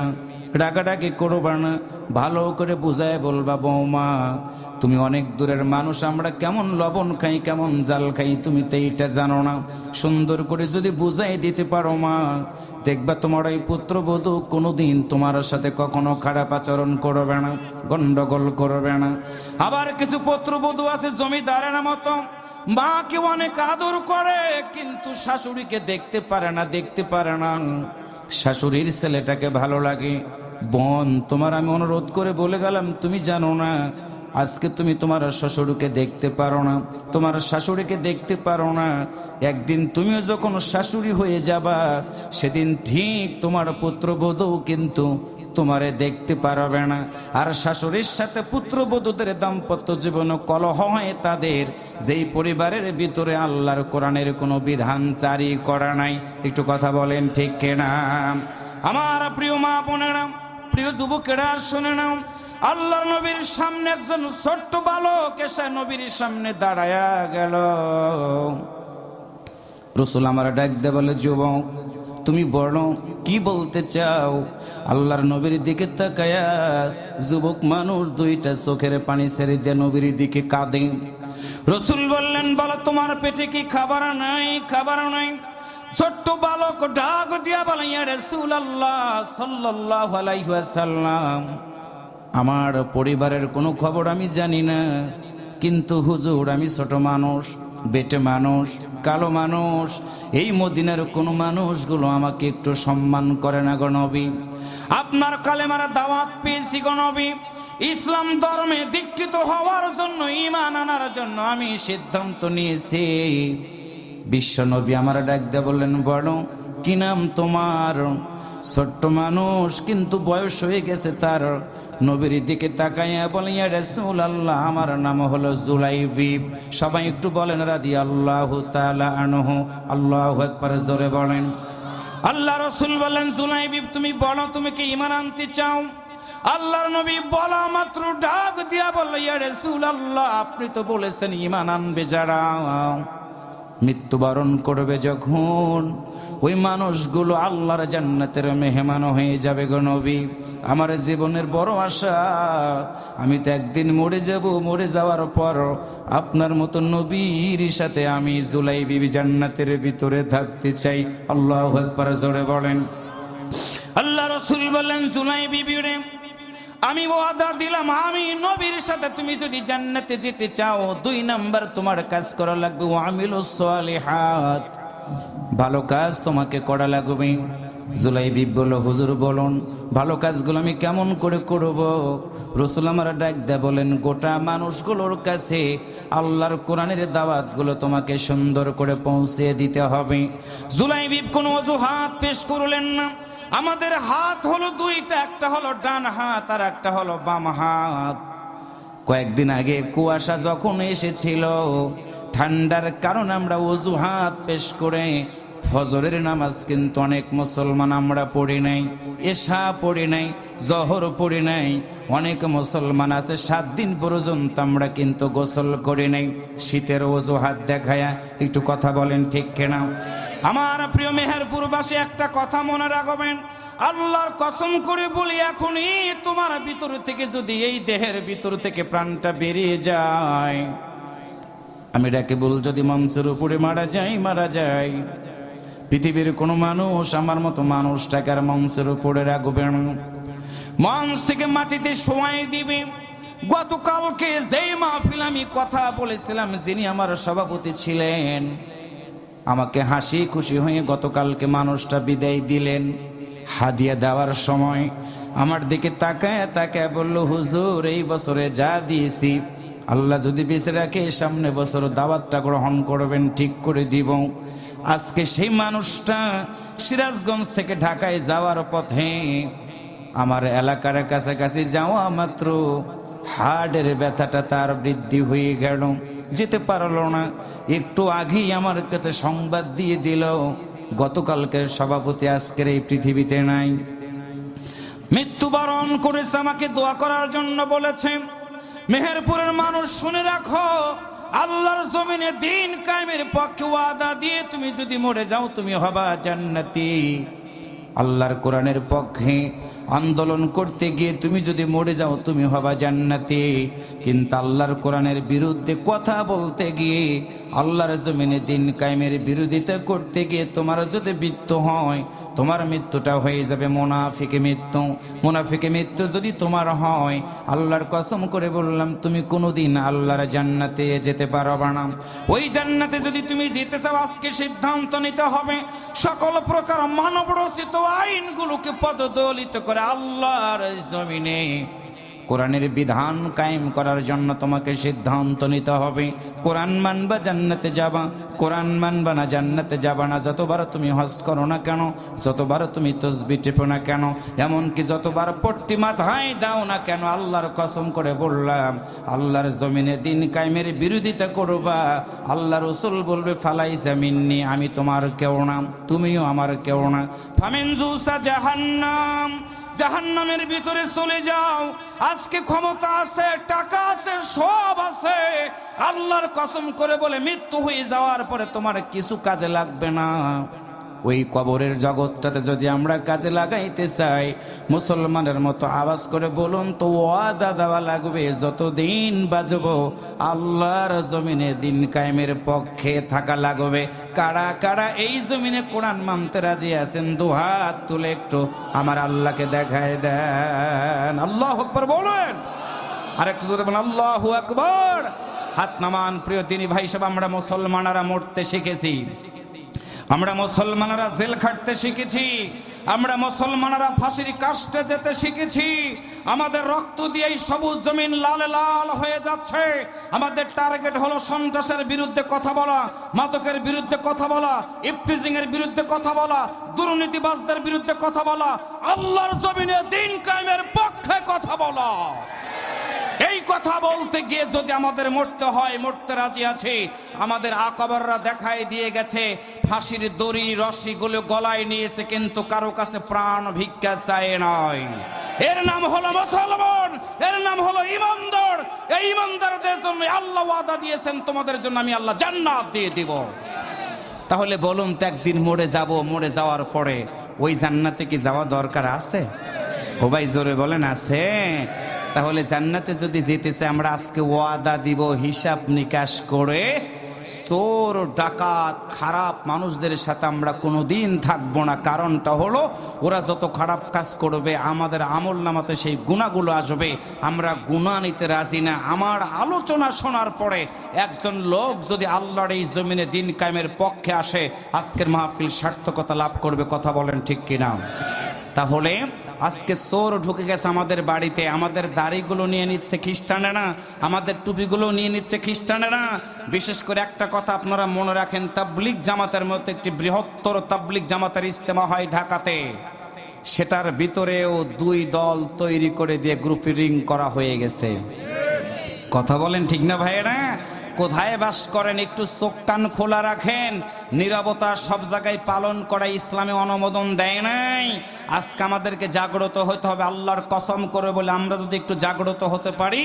রাগারাগি করবা না, ভালো করে বুঝায় বলবা, বৌমা তুমি অনেক দূরের মানুষ, আমরা কেমন লবণ খাই, কেমন জাল খাই, তুমি তো এইটা জানো না। সুন্দর করে যদি বুঝাই দিতে পারো মা, দেখবা তোমার এই পুত্রবধূ কোনোদিন তোমার সাথে কখনো খারাপ আচরণ করবে না, গন্ডগোল করবে না। আবার কিছু পুত্রবধূ আছে জমিদারের মতো, মাকে অনেক আদর করে, কিন্তু শাশুড়িকে দেখতে পারে না। শাশুড়ির ছেলেটাকে ভালো লাগে। বোন, তোমার আমি অনুরোধ করে বলে গেলাম, তুমি জানো না, আজকে তুমি তোমার শ্বশুরকে দেখতে পারো না, তোমার শাশুড়িকে দেখতে পারো না, একদিন তুমিও যখন শাশুড়ি হয়ে যাবা, সেদিন ঠিক তোমার পুত্রবধূ কিন্তু তোমারে দেখতে পারবে না। আর শাশুড়ির সাথে পুত্রবধূদের দাম্পত্য জীবন কলহ হয় তাদের, যেই পরিবারের ভিতরে আল্লাহর কোরআনের কোনো বিধান জারি করা নাই। একটু কথা বলেন ঠিক কিনা? আমার প্রিয় মা বোনেরা, প্রিয় যুবকেরা, শুনে নাও, আল্লাহর নবীর সামনে একজন ছোট্ট বালক এসে নবীর সামনে দাঁড়ায়া গেল। রাসূল আমার ডাক দিয়ে বলে, যুবক তুমি বলো কি বলতে চাও? আল্লাহর নবীর দিকে তাকায়া যুবক মানুষ দুইটা চোখের পানি ছেড়ে দিয়ে নবীর দিকে কাঁদে। রাসূল বললেন, বলো তোমার পেটে কি খাবার নাই? খাবার নাই। ছোট্ট বালক ডাক দিয়া বলে, ইয়া রাসূলুল্লাহ সাল্লাল্লাহু আলাইহি ওয়াসাল্লাম, আমার পরিবারের কোনো খবর আমি জানি না, কিন্তু হুজুর আমি ছোট মানুষ, বেটে মানুষ, কালো মানুষ, এই মদিনার কোন মানুষগুলো আমাকে একটু সম্মান করে না গো নবী। আপনার কালেমার দাওয়াত পেয়েছি গো নবী, ইসলাম ধর্মে দীক্ষিত হওয়ার জন্য, ঈমান আনার জন্য আমি সিদ্ধান্ত নিয়েছি। বিশ্ব নবী আমার ডাক দিয়ে বললেন, বলো কি নাম তোমার? ছোট্ট মানুষ কিন্তু বয়স হয়ে গেছে তার, নবীর দিকে তাকাইয়া বলেন, ইয়া রাসূলুল্লাহ, আমার নাম হলো জুলাইবিব। সবাই একটু বলেন রাদিয়াল্লাহু তাআলা আনহু। আল্লাহু আকবার, জোরে বলেন। আল্লাহ রাসূল বলেন, জুলাইবিব তুমি বলো, তুমি কি ঈমান আনতে চাও? আল্লাহর নবী বলা মাত্র ডাক দিয়া বলল, ইয়া রাসূলুল্লাহ, আপনি তো বলেছেন ঈমান আনবে যারা মৃত্যুবরণ করবে যখন, ওই মানুষগুলো আল্লাহর জান্নাতের মেহমান হয়ে যাবে গো নবী। আমার জীবনের বড় আশা, আমি তো একদিন মরে যাব, মরে যাওয়ার পর আপনার মতো নবীর সাথে আমি জুলাইবিবি জান্নাতের ভিতরে থাকতে চাই। আল্লাহু আকবার, জোরে বলেন। আল্লাহ রাসূল বলেন, জুলাইবিবি রে, আমি ওয়াদা দিলাম, আমি নবীর সাথে তুমি যদি জান্নাতে যেতে চাও, 2 নাম্বার তোমার কাজ করা লাগবে, ওয়ামিলুস সালিহাত, ভালো কাজ তোমাকে করা লাগবে। জুলাইবিব বলল, হুজুর বলুন ভালো কাজগুলো আমি কেমন করে করব? রাসূল আমার ডাক দেয়া বলেন, গোটা মানুষগুলোর কাছে আল্লাহর কোরআনের দাওয়াতগুলো তোমাকে সুন্দর করে পৌঁছে দিতে হবে। জুলাইবিব কোনো অজুহাত পেশ করলেন না। আমাদের হাত হলো 2টা, একটা হলো ডান হাত আর একটা হলো বাম হাত। কয়েকদিন আগে কুয়াশা যখন এসেছিল, ঠান্ডার কারণে আমরা অজুহাত পেশ করে ফজরের নামাজ কিন্তু অনেক মুসলমান আমরা পড়ি নাই, এশা পড়ি নাই, জহর পড়ি নাই। অনেক মুসলমান আছে 7 দিন পর্যন্ত আমরা কিন্তু গোসল করি নাই, শীতের অজুহাত দেখায়া। একটু কথা বলেন ঠিক কিনা? আমার প্রিয় মেহেরপুরবাসী, একটা কথা মনে রাখবেন, আল্লাহর কসম করে বলি, এখনই তোমার ভিতর থেকে যদি এই দেহের ভিতর থেকে প্রাণটা বেরিয়ে যায়, আমি ডাকে বল, যদি মঞ্চের উপরে মারা যায়, পৃথিবীর কোনো মানুষ আমার মতো মানুষটাকে আর মঞ্চের উপরে রাখবে না, মঞ্চ থেকে মাটিতে শোয়াই দিবে। গতকালকে যেই মাহফিল আমি কথা বলেছিলাম, যিনি আমার সভাপতি ছিলেন, আমাকে হাসি খুশি হয়ে গতকালকে মানুষটা বিদায় দিলেন। হাদিয়া দেওয়ার সময় আমার দিকে তাকায় তাকায় বলল, হুজুর এই বছরে যা দিয়েছি, আল্লাহ যদি বেঁচে রাখে সামনে বছর দাওয়াতটা গ্রহণ করবেন, ঠিক করে দিব। আজকে সেই মানুষটা সিরাজগঞ্জ থেকে ঢাকায় যাওয়ার পথে আমার এলাকার কাছাকাছি যাওয়া মাত্র হার্টের ব্যথাটা তার বৃদ্ধি হয়ে গেল, যেতে পারলো না। একটু আগেই আমার কাছে সংবাদ দিয়ে দিল, গতকালকের সভাপতি আজকের এই পৃথিবীতে নাই, মৃত্যুবরণ করেছে। আমাকে দোয়া করার জন্য বলেছে। মেহেরপুরের মানুষ শুনে রাখো, আল্লাহর জমিনে দিন কায়েমের পক্ষে ওয়াদা দিয়ে তুমি যদি মরে যাও, তুমি হবা জান্নাতি। আল্লাহর কোরআনের পক্ষে আন্দোলন করতে গিয়ে তুমি যদি মরে যাও, তুমি হবা জান্নাতি। কিন্তু আল্লাহর কোরআনের বিরুদ্ধে কথা বলতে গিয়ে, আল্লাহর জমিনে দিন কায়েমের বিরোধিতা করতে গিয়ে তোমার যদি মৃত্যু হয়, তোমার মৃত্যুটা হয়ে যাবে মুনাফিকে মৃত্যু। মুনাফিকে মৃত্যু যদি তোমার হয়, আল্লাহর কসম করে বললাম, তুমি কোনোদিন আল্লাহর জান্নাতে যেতে পারবে না। ওই জান্নাতে যদি তুমি যেতে চাও, আজকে সিদ্ধান্ত নিতে হবে, সকল প্রকার মানব রচিত আইনগুলোকে পদদলিত করে আল্লাহর জমিনে কোরআনের বিধান কায়েম করার জন্য তোমাকে সিদ্ধান্ত নিতে হবে। কোরআন মানবা জান্নাতে যাবা, কোরআন মানবা না জান্নাতে যাবা না। যতবার তুমি হজ করো না কেন, যতবার তুমি তসবিহ টেপো না কেন, এমনকি যতবার পট্টি মাথায় দাও না কেন, আল্লাহর কসম করে বললাম, আল্লাহর জমিনে দিন কায়েমের বিরোধিতা করবা, আল্লাহ রাসূল বলবে, ফালাইসা মিন্নি, আমি তোমার কেউ না, তুমিও আমার কেউ না। ফামিনজুসা জাহান্নাম, জাহান্নামের ভিতরে চলে যাও। আজকে ক্ষমতা আছে, টাকা আছে, সব আছে, আল্লাহর কসম করে বলে মৃত্যু হয়ে যাওয়ার পরে তোমার কিছু কাজে লাগবে না। ওই কবরের জগৎটাতে যদি আমরা কাজে লাগাইতে চাই, মুসলমানের মতো আওয়াজ করে বলুন তো, ওয়াদা দেওয়া লাগবে, যতদিন বাজবো আল্লাহর জমিনে দিন কায়েমের পক্ষে থাকা লাগবে। কারা কারা এই জমিনে কোরআন মানতে রাজি আছেন, দুহাত তুলে একটু আমার আল্লাহকে দেখায় দেন। আল্লাহু আকবার বলেন, আর একটু জোরে বলেন আল্লাহু আকবার। হাত নামান প্রিয় দিনী ভাই সব। আমরা মুসলমানেরা মরতে শিখেছি, আমরা মুসলমানেরা জেল খাটতে শিখেছি, আমরা মুসলমানেরা ফাঁসির কাস্টে যেতে শিখেছি। আমাদের রক্ত দিয়ে এই সবুজ জমিন লাল লাল হয়ে যাচ্ছে। আমাদের টার্গেট হলো সন্ত্রাসের বিরুদ্ধে কথা বলা, মাদকের বিরুদ্ধে কথা বলা, ইফটিজিং এর বিরুদ্ধে কথা বলা, দুর্নীতিবাজদের বিরুদ্ধে কথা বলা, আল্লাহর জমিনে দ্বীন কায়েমের পক্ষে কথা বলা। এই কথা বলতে গিয়ে যদি আমাদের মরতে হয়, মরতে রাজি আছি। আমাদের আকবররা দেখাই দিয়ে গেছে, ফাঁসির দড়ি রশিগুলো গলায় নিয়েছে, কিন্তু কারো কাছে প্রাণ ভিক্ষা চায় নয়। এর নাম হলো মুসলমান, এর নাম হলো ইমানদার। এই ইমানদারদের জন্য আল্লাহ ওয়াদা দিয়েছেন, তোমাদের জন্য আমি আল্লাহ জান্নাত দিয়ে দিব। তাহলে বলুন তো, একদিন মরে যাব, মরে যাওয়ার পরে ওই জান্নাতে কি যাওয়া দরকার আছে? ও ভাই জোরে বলেন, আছে? তাহলে জান্নাতে যদি যেতেছে, আমরা আজকে ওয়াদা দিব হিসাব নিকাশ করে, চোর ডাকাত খারাপ মানুষদের সাথে আমরা কোনোদিন থাকবো না। কারণটা হলো, ওরা যত খারাপ কাজ করবে আমাদের আমল নামাতে সেই গুনাহগুলো আসবে, আমরা গুনাহ নিতে রাজি না। আমার আলোচনা শোনার পরে একজন লোক যদি আল্লাহর এই জমিনে দ্বীন কায়েমের পক্ষে আসে, আজকের মাহফিল সার্থকতা লাভ করবে। কথা বলেন ঠিক কিনা? তাহলে আজকে চোর ঢুকে গেছে আমাদের বাড়িতে, আমাদের দাড়িগুলো নিয়ে নিচ্ছে খ্রিস্টানেরা, আমাদের টুপিগুলো নিয়ে নিচ্ছে খ্রিস্টানেরা। বিশেষ করে একটা কথা আপনারা মনে রাখেন, তাবলিগ জামাতের মতো একটি বৃহত্তর তাবলিগ জামাতের ইজতেমা হয় ঢাকাতে, সেটার ভিতরেও দুই দল তৈরি করে দিয়ে গ্রুপিং করা হয়ে গেছে। কথা বলেন ঠিক না ভাইয়েরা? কোথায় বাস করেন একটু চোখ কান খোলা রাখেন। নীরবতা সব জায়গায় পালন করা ইসলামে অনুমোদন দেয় নাই। আজকে আমাদেরকে জাগ্রত হতে হবে, আল্লাহর কসম করে বলে আমরা যদি একটু জাগ্রত হতে পারি,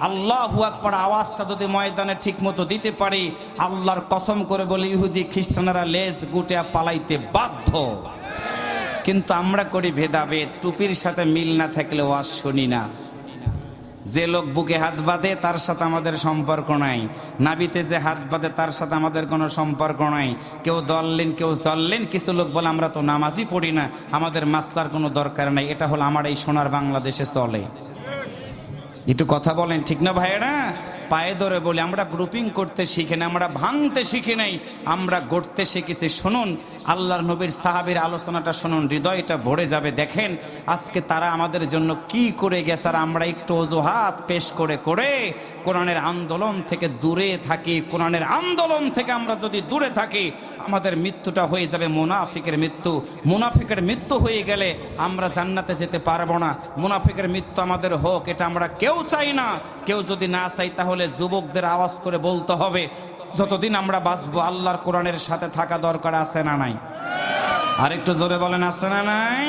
আল্লাহু আকবার আওয়াজটা যদি ময়দানে ঠিক মতো দিতে পারি, আল্লাহর কসম করে বলে ইহুদি খ্রিস্টানেরা লেজ গুটিয়া পালাইতে বাধ্য। কিন্তু আমরা করি ভেদাভেদ, টুপির সাথে মিল না থাকলে ওয়াজ শুনি না। যে লোক বুকে হাত বাঁধে তার সাথে আমাদের সম্পর্ক নাই, নাবিতে যে হাত বাঁধে তার সাথে আমাদের কোনো সম্পর্ক নাই। কেউ দললেন কেউ চললেন, কিছু লোক বলে আমরা তো নামাজই পড়ি না, আমাদের মাসলার কোনো দরকার নাই। এটা হলো আমার এই সোনার বাংলাদেশে চলে। একটু কথা বলেন ঠিক না ভাইয়েরা? পায়ে ধরে বলি, আমরা গ্রুপিং করতে শিখি না, আমরা ভাঙতে শিখি নাই, আমরা গড়তে শিখেছি। শুনুন আল্লাহর নবীর সাহাবীর আলোচনাটা শুনুন, হৃদয়টা ভরে যাবে। দেখেন আজকে তারা আমাদের জন্য কি করে গেছে, আর আমরা একটু অজুহাত পেশ করে করে কোরআনের আন্দোলন থেকে দূরে থাকি। কোরআনের আন্দোলন থেকে আমরা যদি দূরে থাকি, আমাদের মৃত্যুটা হয়ে যাবে মুনাফিকের মৃত্যু। মুনাফিকের মৃত্যু হয়ে গেলে আমরা জান্নাতে যেতে পারবো না। মুনাফিকের মৃত্যু আমাদের হোক, এটা আমরা কেউ চাই না। কেউ যদি না চাই, তাহলে যুবকদের আওয়াজ করে বলতে হবে, যতদিন আমরা বাঁচবো আল্লাহর কোরআনের সাথে থাকা দরকার আছে না নাই? আরেকটু জোরে বলেন, আছে না নাই?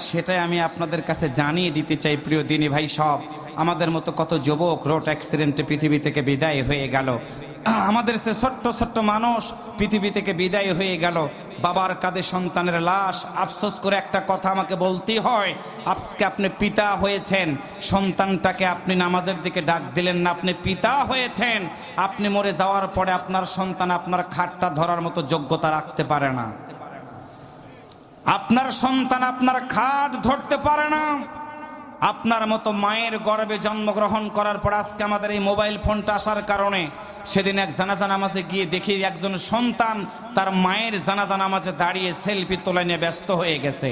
সেটাই আমি আপনাদের কাছে জানিয়ে দিতে চাই প্রিয় দিনী ভাই সব। আমাদের মতো কত যুবক রোড অ্যাক্সিডেন্টে পৃথিবী থেকে বিদায় হয়ে গেল। আমাদের সে ছোট্ট ছোট্ট মানুষ পৃথিবী থেকে বিদায় হয়ে গেল। বাবার কাঁধে সন্তানের লাশ। আফসোস করে একটা কথা আমাকে বলতেই হয়, আজকে আপনি পিতা হয়েছেন, সন্তানটাকে আপনি নামাজের দিকে ডাক দিলেন না। আপনি পিতা হয়েছেন, আপনি মরে যাওয়ার পরে আপনার সন্তান আপনার খাটটা ধরার মতো যোগ্যতা রাখতে পারে না। আপনার সন্তান আপনার খাট ধরতে পারে না। আপনার মতো মায়ের গর্ভে জন্মগ্রহণ করার পর আজকে আমাদের এই মোবাইল ফোনটা আসার কারণে, সেদিন এক জানাজা নামাজে গিয়ে দেখি একজন সন্তান তার মায়ের জানাজা নামাজে দাঁড়িয়ে সেলফি তোলা নিয়ে ব্যস্ত হয়ে গেছে।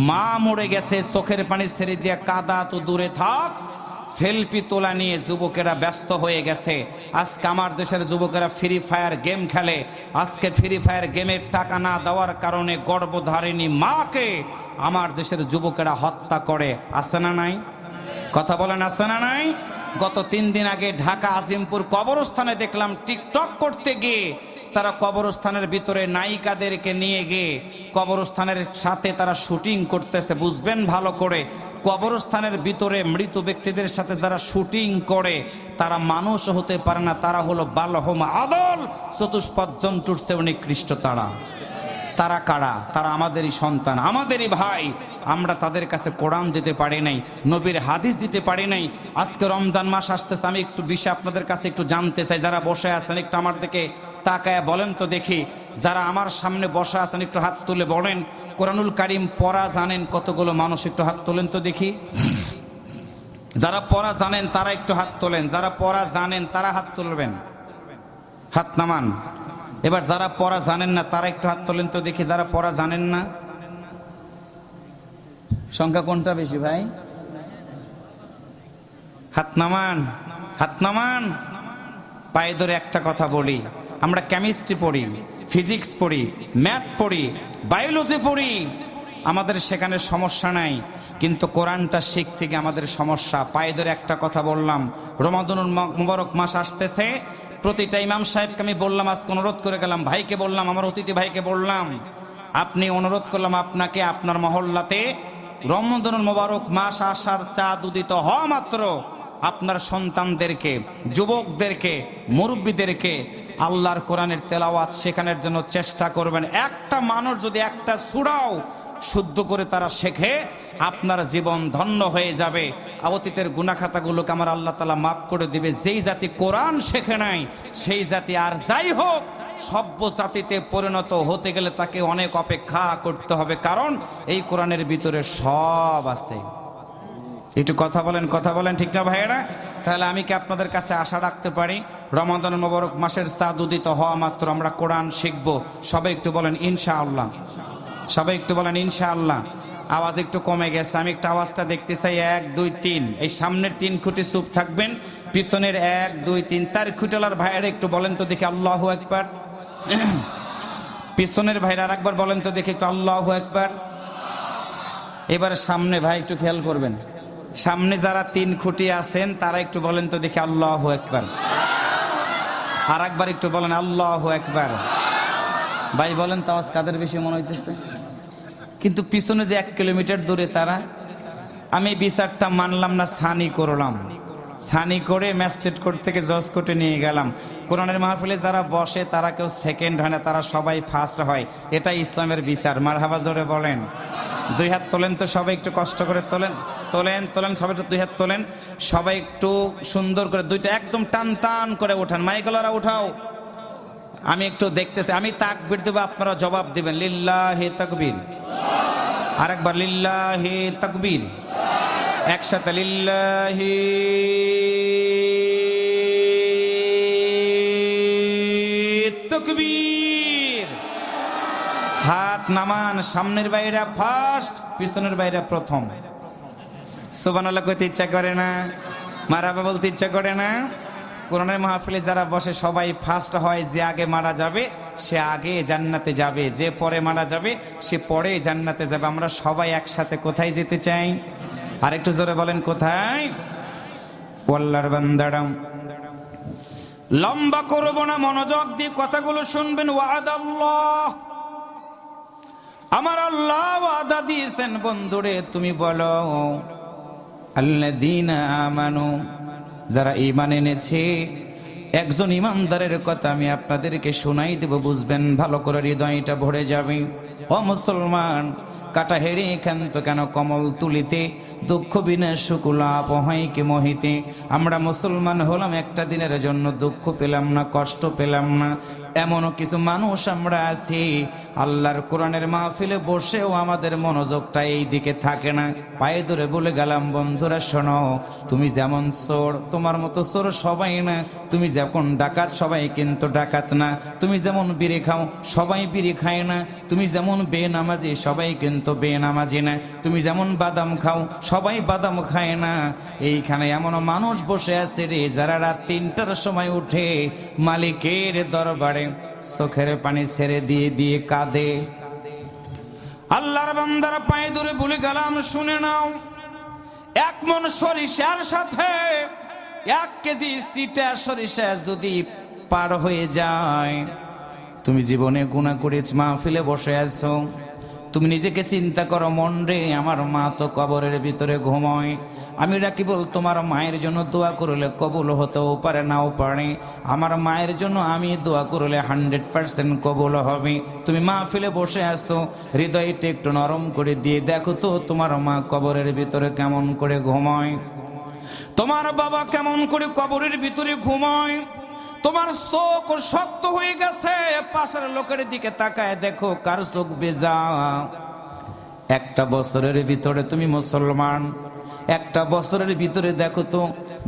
মা মরে গেছে, চোখের পানি ছেড়ে দিয়ে কাদা তো দূরে থাক, সেলফি তোলা নিয়ে যুবকেরা ব্যস্ত হয়ে গেছে। আজকে আমার দেশের যুবকেরা ফ্রি ফায়ার গেম খেলে। আজকে ফ্রি ফায়ার গেমের টাকা না দেওয়ার কারণে গর্ভধারিণী মাকে আমার দেশের যুবকেরা হত্যা করে। আছে না নাই? কথা বলেন, আছে না নাই? গত 3 দিন আগে ঢাকা আজিমপুর কবরস্থানে দেখলাম টিকটক করতে গিয়ে তারা কবরস্থানের ভিতরে নায়িকাদেরকে নিয়ে গিয়ে কবরস্থানের সাথে তারা শুটিং করতেছে। বুঝবেন ভালো করে, কবরস্থানের ভিতরে মৃত ব্যক্তিদের সাথে যারা শুটিং করে তারা মানুষ হতে পারে না, তারা হলো বালহম আদল, চতুষ্পদ জন্তুর চেয়ে নিকৃষ্ট। তারা কারা? তারা আমাদেরই সন্তান, আমাদেরই ভাই। আমরা তাদের কাছে কোরআন দিতে পারি নাই, নবীর হাদিস দিতে পারি নাই। আজকে রমজান মাস আসতেছে, আমি একটু বিষয় আপনাদের কাছে একটু জানতে চাই। যারা বসে আছেন একটু আমার দিকে তাকায় বলেন তো দেখি, যারা আমার সামনে বসে আছেন একটু হাত তুলে বলেন, কোরআনুল কারীম পড়া জানেন কতগুলো মানুষ? একটু হাত তোলেন তো দেখি। যারা পড়া জানেন তারা একটু হাত তোলেন, যারা পড়া জানেন তারা হাত তুলবেন, হাত নামান। এবার যারা পড়া জানেন না তারা একটু হাত তোলেন তো দেখি, যারা পড়া জানেন না। সংখ্যা কোনটা বেশি ভাই? হাত নামান, হাত নামান। পায়ে ধরে একটা কথা বলি, আমরা কেমিস্ট্রি পড়ি, ফিজিক্স পড়ি, ম্যাথ পড়ি, বায়োলজি পড়ি, আমাদের সেখানে সমস্যা নাই, কিন্তু কোরআনটা শিখতে গিয়ে আমাদের সমস্যা। পায়ে ধরে একটা কথা বললাম, রমাদানুল মুবারক মাস আসতেছে, প্রতিটা ইমাম সাহেবকে আমি বললাম, আজকে অনুরোধ করে গেলাম, ভাইকে বললাম, আমার অতিথি ভাইকে বললাম, আপনি অনুরোধ করলাম আপনাকে, আপনার মহল্লাতে রমাদানুল মুবারক মাস আসার চাঁদ উদিত হওয়া মাত্র আপনার সন্তানদেরকে, যুবকদেরকে, মুরব্বীদেরকে আল্লাহর কোরআনের তেলাওয়াত শেখানোর জন্য চেষ্টা করবেন। একটা মানুষ যদি একটা সূরাও শুদ্ধ করে তারা শেখে, আপনার জীবন ধন্য হয়ে যাবে। অতীতের গুনাহ খাতাগুলোকে আমার আল্লাহ তাআলা মাফ করে দিবে। যেই জাতি কোরআন শেখে নাই সেই জাতি আর যাই হোক সভ্য জাতিতে পরিণত হতে গেলে তাকে অনেক অপেক্ষা করতে হবে, কারণ এই কোরআনের ভিতরে সব আছে। একটু কথা বলেন, কথা বলেন, ঠিক না ভাইয়েরা? তাহলে আমি কি আপনাদের কাছে আশা রাখতে পারি রমাদানুল মুবারক মাসের চাঁদ উদিত হওয়া মাত্র আমরা কোরআন শিখব? সবাই একটু বলেন ইনশাআল্লাহ, সবাই একটু বলেন ইনশাআল্লাহ। আওয়াজ একটু কমে গেছে, আমি একটু আওয়াজটা দেখতে চাই। 1 2 3, এই সামনের 3 খুঁটি চুপ থাকবেন, পিছনের 1 2 3 4 খুঁটিওয়ালার ভাইয়েরা একটু বলেন তো দেখি আল্লাহু আকবার। পিছনের ভাইরা আরেকবার বলেন তো দেখি একটু আল্লাহু আকবার। এবারে সামনে ভাই একটু খেয়াল করবেন, সামনে যারা 3 খুঁটি আছেন তারা একটু বলেন তো দেখি আল্লাহু আকবার। আর একবার একটু বলেন আল্লাহু আকবার। ভাই বলেন তো আওয়াজ কাদের বেশি মনে হইতেছে? কিন্তু পিছনে যে 1 কিলোমিটার দূরে তারা, আমি বিচারটা মানলাম না, সানি করলাম, সানি করে ম্যাজিস্ট্রেট কোর্ট থেকে জজ কোর্টে নিয়ে গেলাম। কোরআনের মাহফিলে যারা বসে তারা কেউ সেকেন্ড হয় না, তারা সবাই ফার্স্ট হয়। এটাই ইসলামের বিচার। মারহাবা জোরে বলেন। 2 হাত তোলেন তো সবাই, একটু কষ্ট করে তোলেন, তোলেন তোলেন সবাই, একটু 2 হাত তোলেন সবাই, একটু সুন্দর করে 2টা একদম টান টান করে ওঠান। মাইকলারা উঠাও, আমি একটু দেখতেছি। আমি তাকবীর দেব, আপনারা জবাব দিবেন লিল্লাহি তাকবীর। আরেকবার লিল্লাহি তাকবীর, একসাথে লিল্লাহি তাকবীর। হাত নামান, সামনের বাইরা ফার্স্ট, পিছনের বাইরা প্রথম। সুবহানাল্লাহ কইতে ইচ্ছা করে না? মারহাবা বলতে ইচ্ছা করে না? কোরআনের মাহফিলে যারা বসে সবাই ফার্স্ট হয়। যে আগে মারা যাবে সে আগে জান্নাতে যাবে, যে পরে মারা যাবে সে পরে জান্নাতে যাবে। আমরা সবাই একসাথে কোথায় যেতে চাই? আরেকটু জোরে বলেন কোথায়? আল্লাহর বান্দারা, লম্বা করব না, মনোযোগ দিয়ে কথাগুলো শুনবেন। ওয়াদাল্লাহ, আমার আল্লাহ ওয়াদা দিয়েছেন। বন্ধুরে তুমি বলো আল্লাযীনা আমানু, যারা ঈমান এনেছে। একজন ইমানদারের কথা আমি আপনাদেরকে শোনাই দেব, বুঝবেন ভালো করে, হৃদয়টা ভরে যাবে। ও মুসলমান, কাটা হেরে ক্ষান্ত কেন কমল তুলিতে, দুঃখ বিনা সুখ লাভ হয় কি মহিতে। আমরা মুসলমান হলাম, একটা দিনের জন্য দুঃখ পেলাম না, কষ্ট পেলাম না। এমনও কিছু মানুষ আমরা আছি আল্লাহর কোরআনের মাহফিলে বসেও আমাদের মনোযোগটা এই দিকে থাকে না। পায়ে ধরে বলে গেলাম, বন্ধুরা শোনো, তুমি যেমন চোর, তোমার মতো চোর সবাই না। তুমি যেমন ডাকাত, সবাই কিন্তু ডাকাত না। তুমি যেমন বিড়ি খাও, সবাই বিড়ি খায় না। তুমি যেমন বেনামাজি, সবাই কিন্তু বেনামাজি না। তুমি যেমন বাদাম খাও, সবাই বাদাম খায় না। এইখানে এমন মানুষ বসে আছে রে, যারা রাত 3টার সময় উঠে মালিকের দরবারে চোখের পানি ছেড়ে দিয়ে দিয়ে কাঁদে। আল্লাহর বান্দার পায়ে ধরে বলে গেলাম, শুনে নাও, 1 মণ সরিষার সাথে 1 কেজি চিটা সরিষা যদি পার হয়ে যায়, তুমি জীবনে গুনাহ করেছ, মাহফিলে বসে আছো, তুমি নিজেকে চিন্তা করো, মন রে, আমার মা তো কবরের ভিতরে ঘুমায়। আমি রাকিবুল, তোমার মায়ের জন্য দোয়া করলে কবুল হতেও পারে, নাও পারে। আমার মায়ের জন্য আমি দোয়া করলে 100% কবুল হবে। তুমি মাহফিলে বসে আছো, হৃদয়টা একটু নরম করে দিয়ে দেখো তো তোমার মা কবরের ভিতরে কেমন করে ঘুমায়, তোমার বাবা কেমন করে কবরের ভিতরে ঘুমায়। তোমার চোখ শক্ত হয়ে গেছে, পাশের লোকের দিকে তাকায় দেখো কার চোখ বেজা। একটা বছরের ভিতরে তুমি মুসলমান, একটা বছরের ভিতরে দেখো তো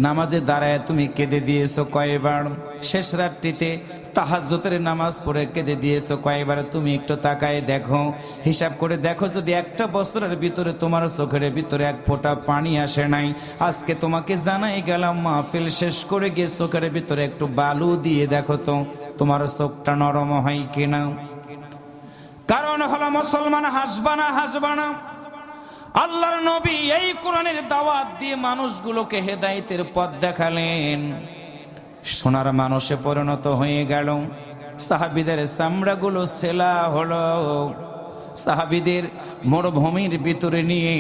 নামাজে দাঁড়ায় তুমি কেঁদে দিয়েছো কয়বার? শেষ রাত্রিতে তাহাজ্জুদের নামাজ পড়ে কেঁদে দিয়েছো কয়বার? তুমি একটু তাকায় দেখো, হিসাব করে দেখো, যদি একটা বছরের ভিতরে তোমার চোখের ভিতরে এক ফোঁটা পানি আসে নাই, আজকে তোমাকে জানাই গেলাম মাহফিল শেষ করে গিয়ে চোখের ভিতরে একটু বালু দিয়ে দেখো তো তোমার চোখটা নরম হয় কিনা। কারণ হলো মুসলমান হাসবানা হাসবানা। আল্লাহর নবী এই কোরআনের দাওয়াত দিয়ে মানুষগুলোকে হেদায়েতের পথ দেখালেন, সোনার মানুষে পরিণত হয়ে গেল। সাহাবীদের চামড়াগুলো সেলা হলো, সাহাবীদের মরুভূমির ভিতরে নিয়ে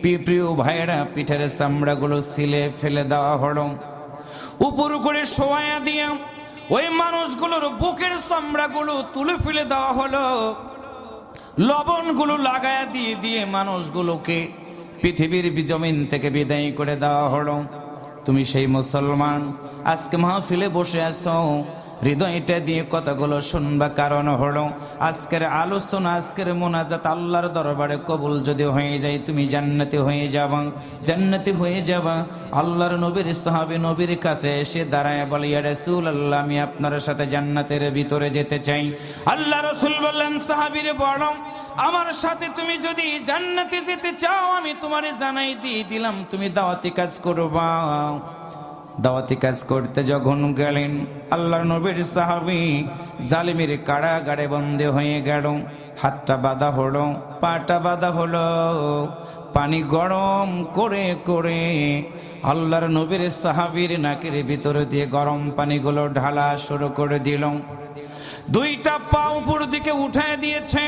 প্রিয় ভাইয়েরা পিঠের চামড়াগুলো ছিলে ফেলে দেওয়া হলো, উপর করে শোয়া দিয়ে ওই মানুষগুলোর বুকের চামড়াগুলো তুলে ফেলে দেওয়া হলো, লবণগুলো লাগায়া দিয়ে দিয়ে মানুষগুলোকে পৃথিবীর জমিন থেকে বিদায় করে দেওয়া হলো। তুমি সেই মুসলমান, আজকে মাহফিলে বসে আছো, হৃদয়টা দিয়ে কথাগুলো শুনবা। কারণ হলো আজকের আলোচনা, আজকের মোনাজাত আল্লাহর দরবারে কবুল যদি হয়ে যায়, তুমি জান্নাতি হয়ে যাবা, জান্নাতি হয়ে যাবা। আল্লাহর নবীর সাহাবী নবীর কাছে এসে দাঁড়ায় বলে, ইয়া রাসূলুল্লাহ, আমি আপনার সাথে জান্নাতের ভিতরে যেতে চাই। আল্লাহ রাসূল বললেন, সাহাবীরে বলো, আমার সাথে তুমি যদি জান্নাতে যেতে চাও, আমি তোমারে জানাই দিয়ে দিলাম, তুমি দাওয়াতি কাজ করবা। দাওয়াতি কাজ করতে যখন গেলেন, আল্লাহর নবীর সাহাবী জালিমের কারাগারে বন্দী হয়ে গেল। হাতটা বাঁধা হলো, পাটা বাঁধা হলো, পানি গরম করে করে আল্লাহর নবীর সাহাবীর নাকের ভিতরে দিয়ে গরম পানিগুলো ঢালা শুরু করে দিল। দুইটা পা উপর দিকে উঠায় দিয়েছে,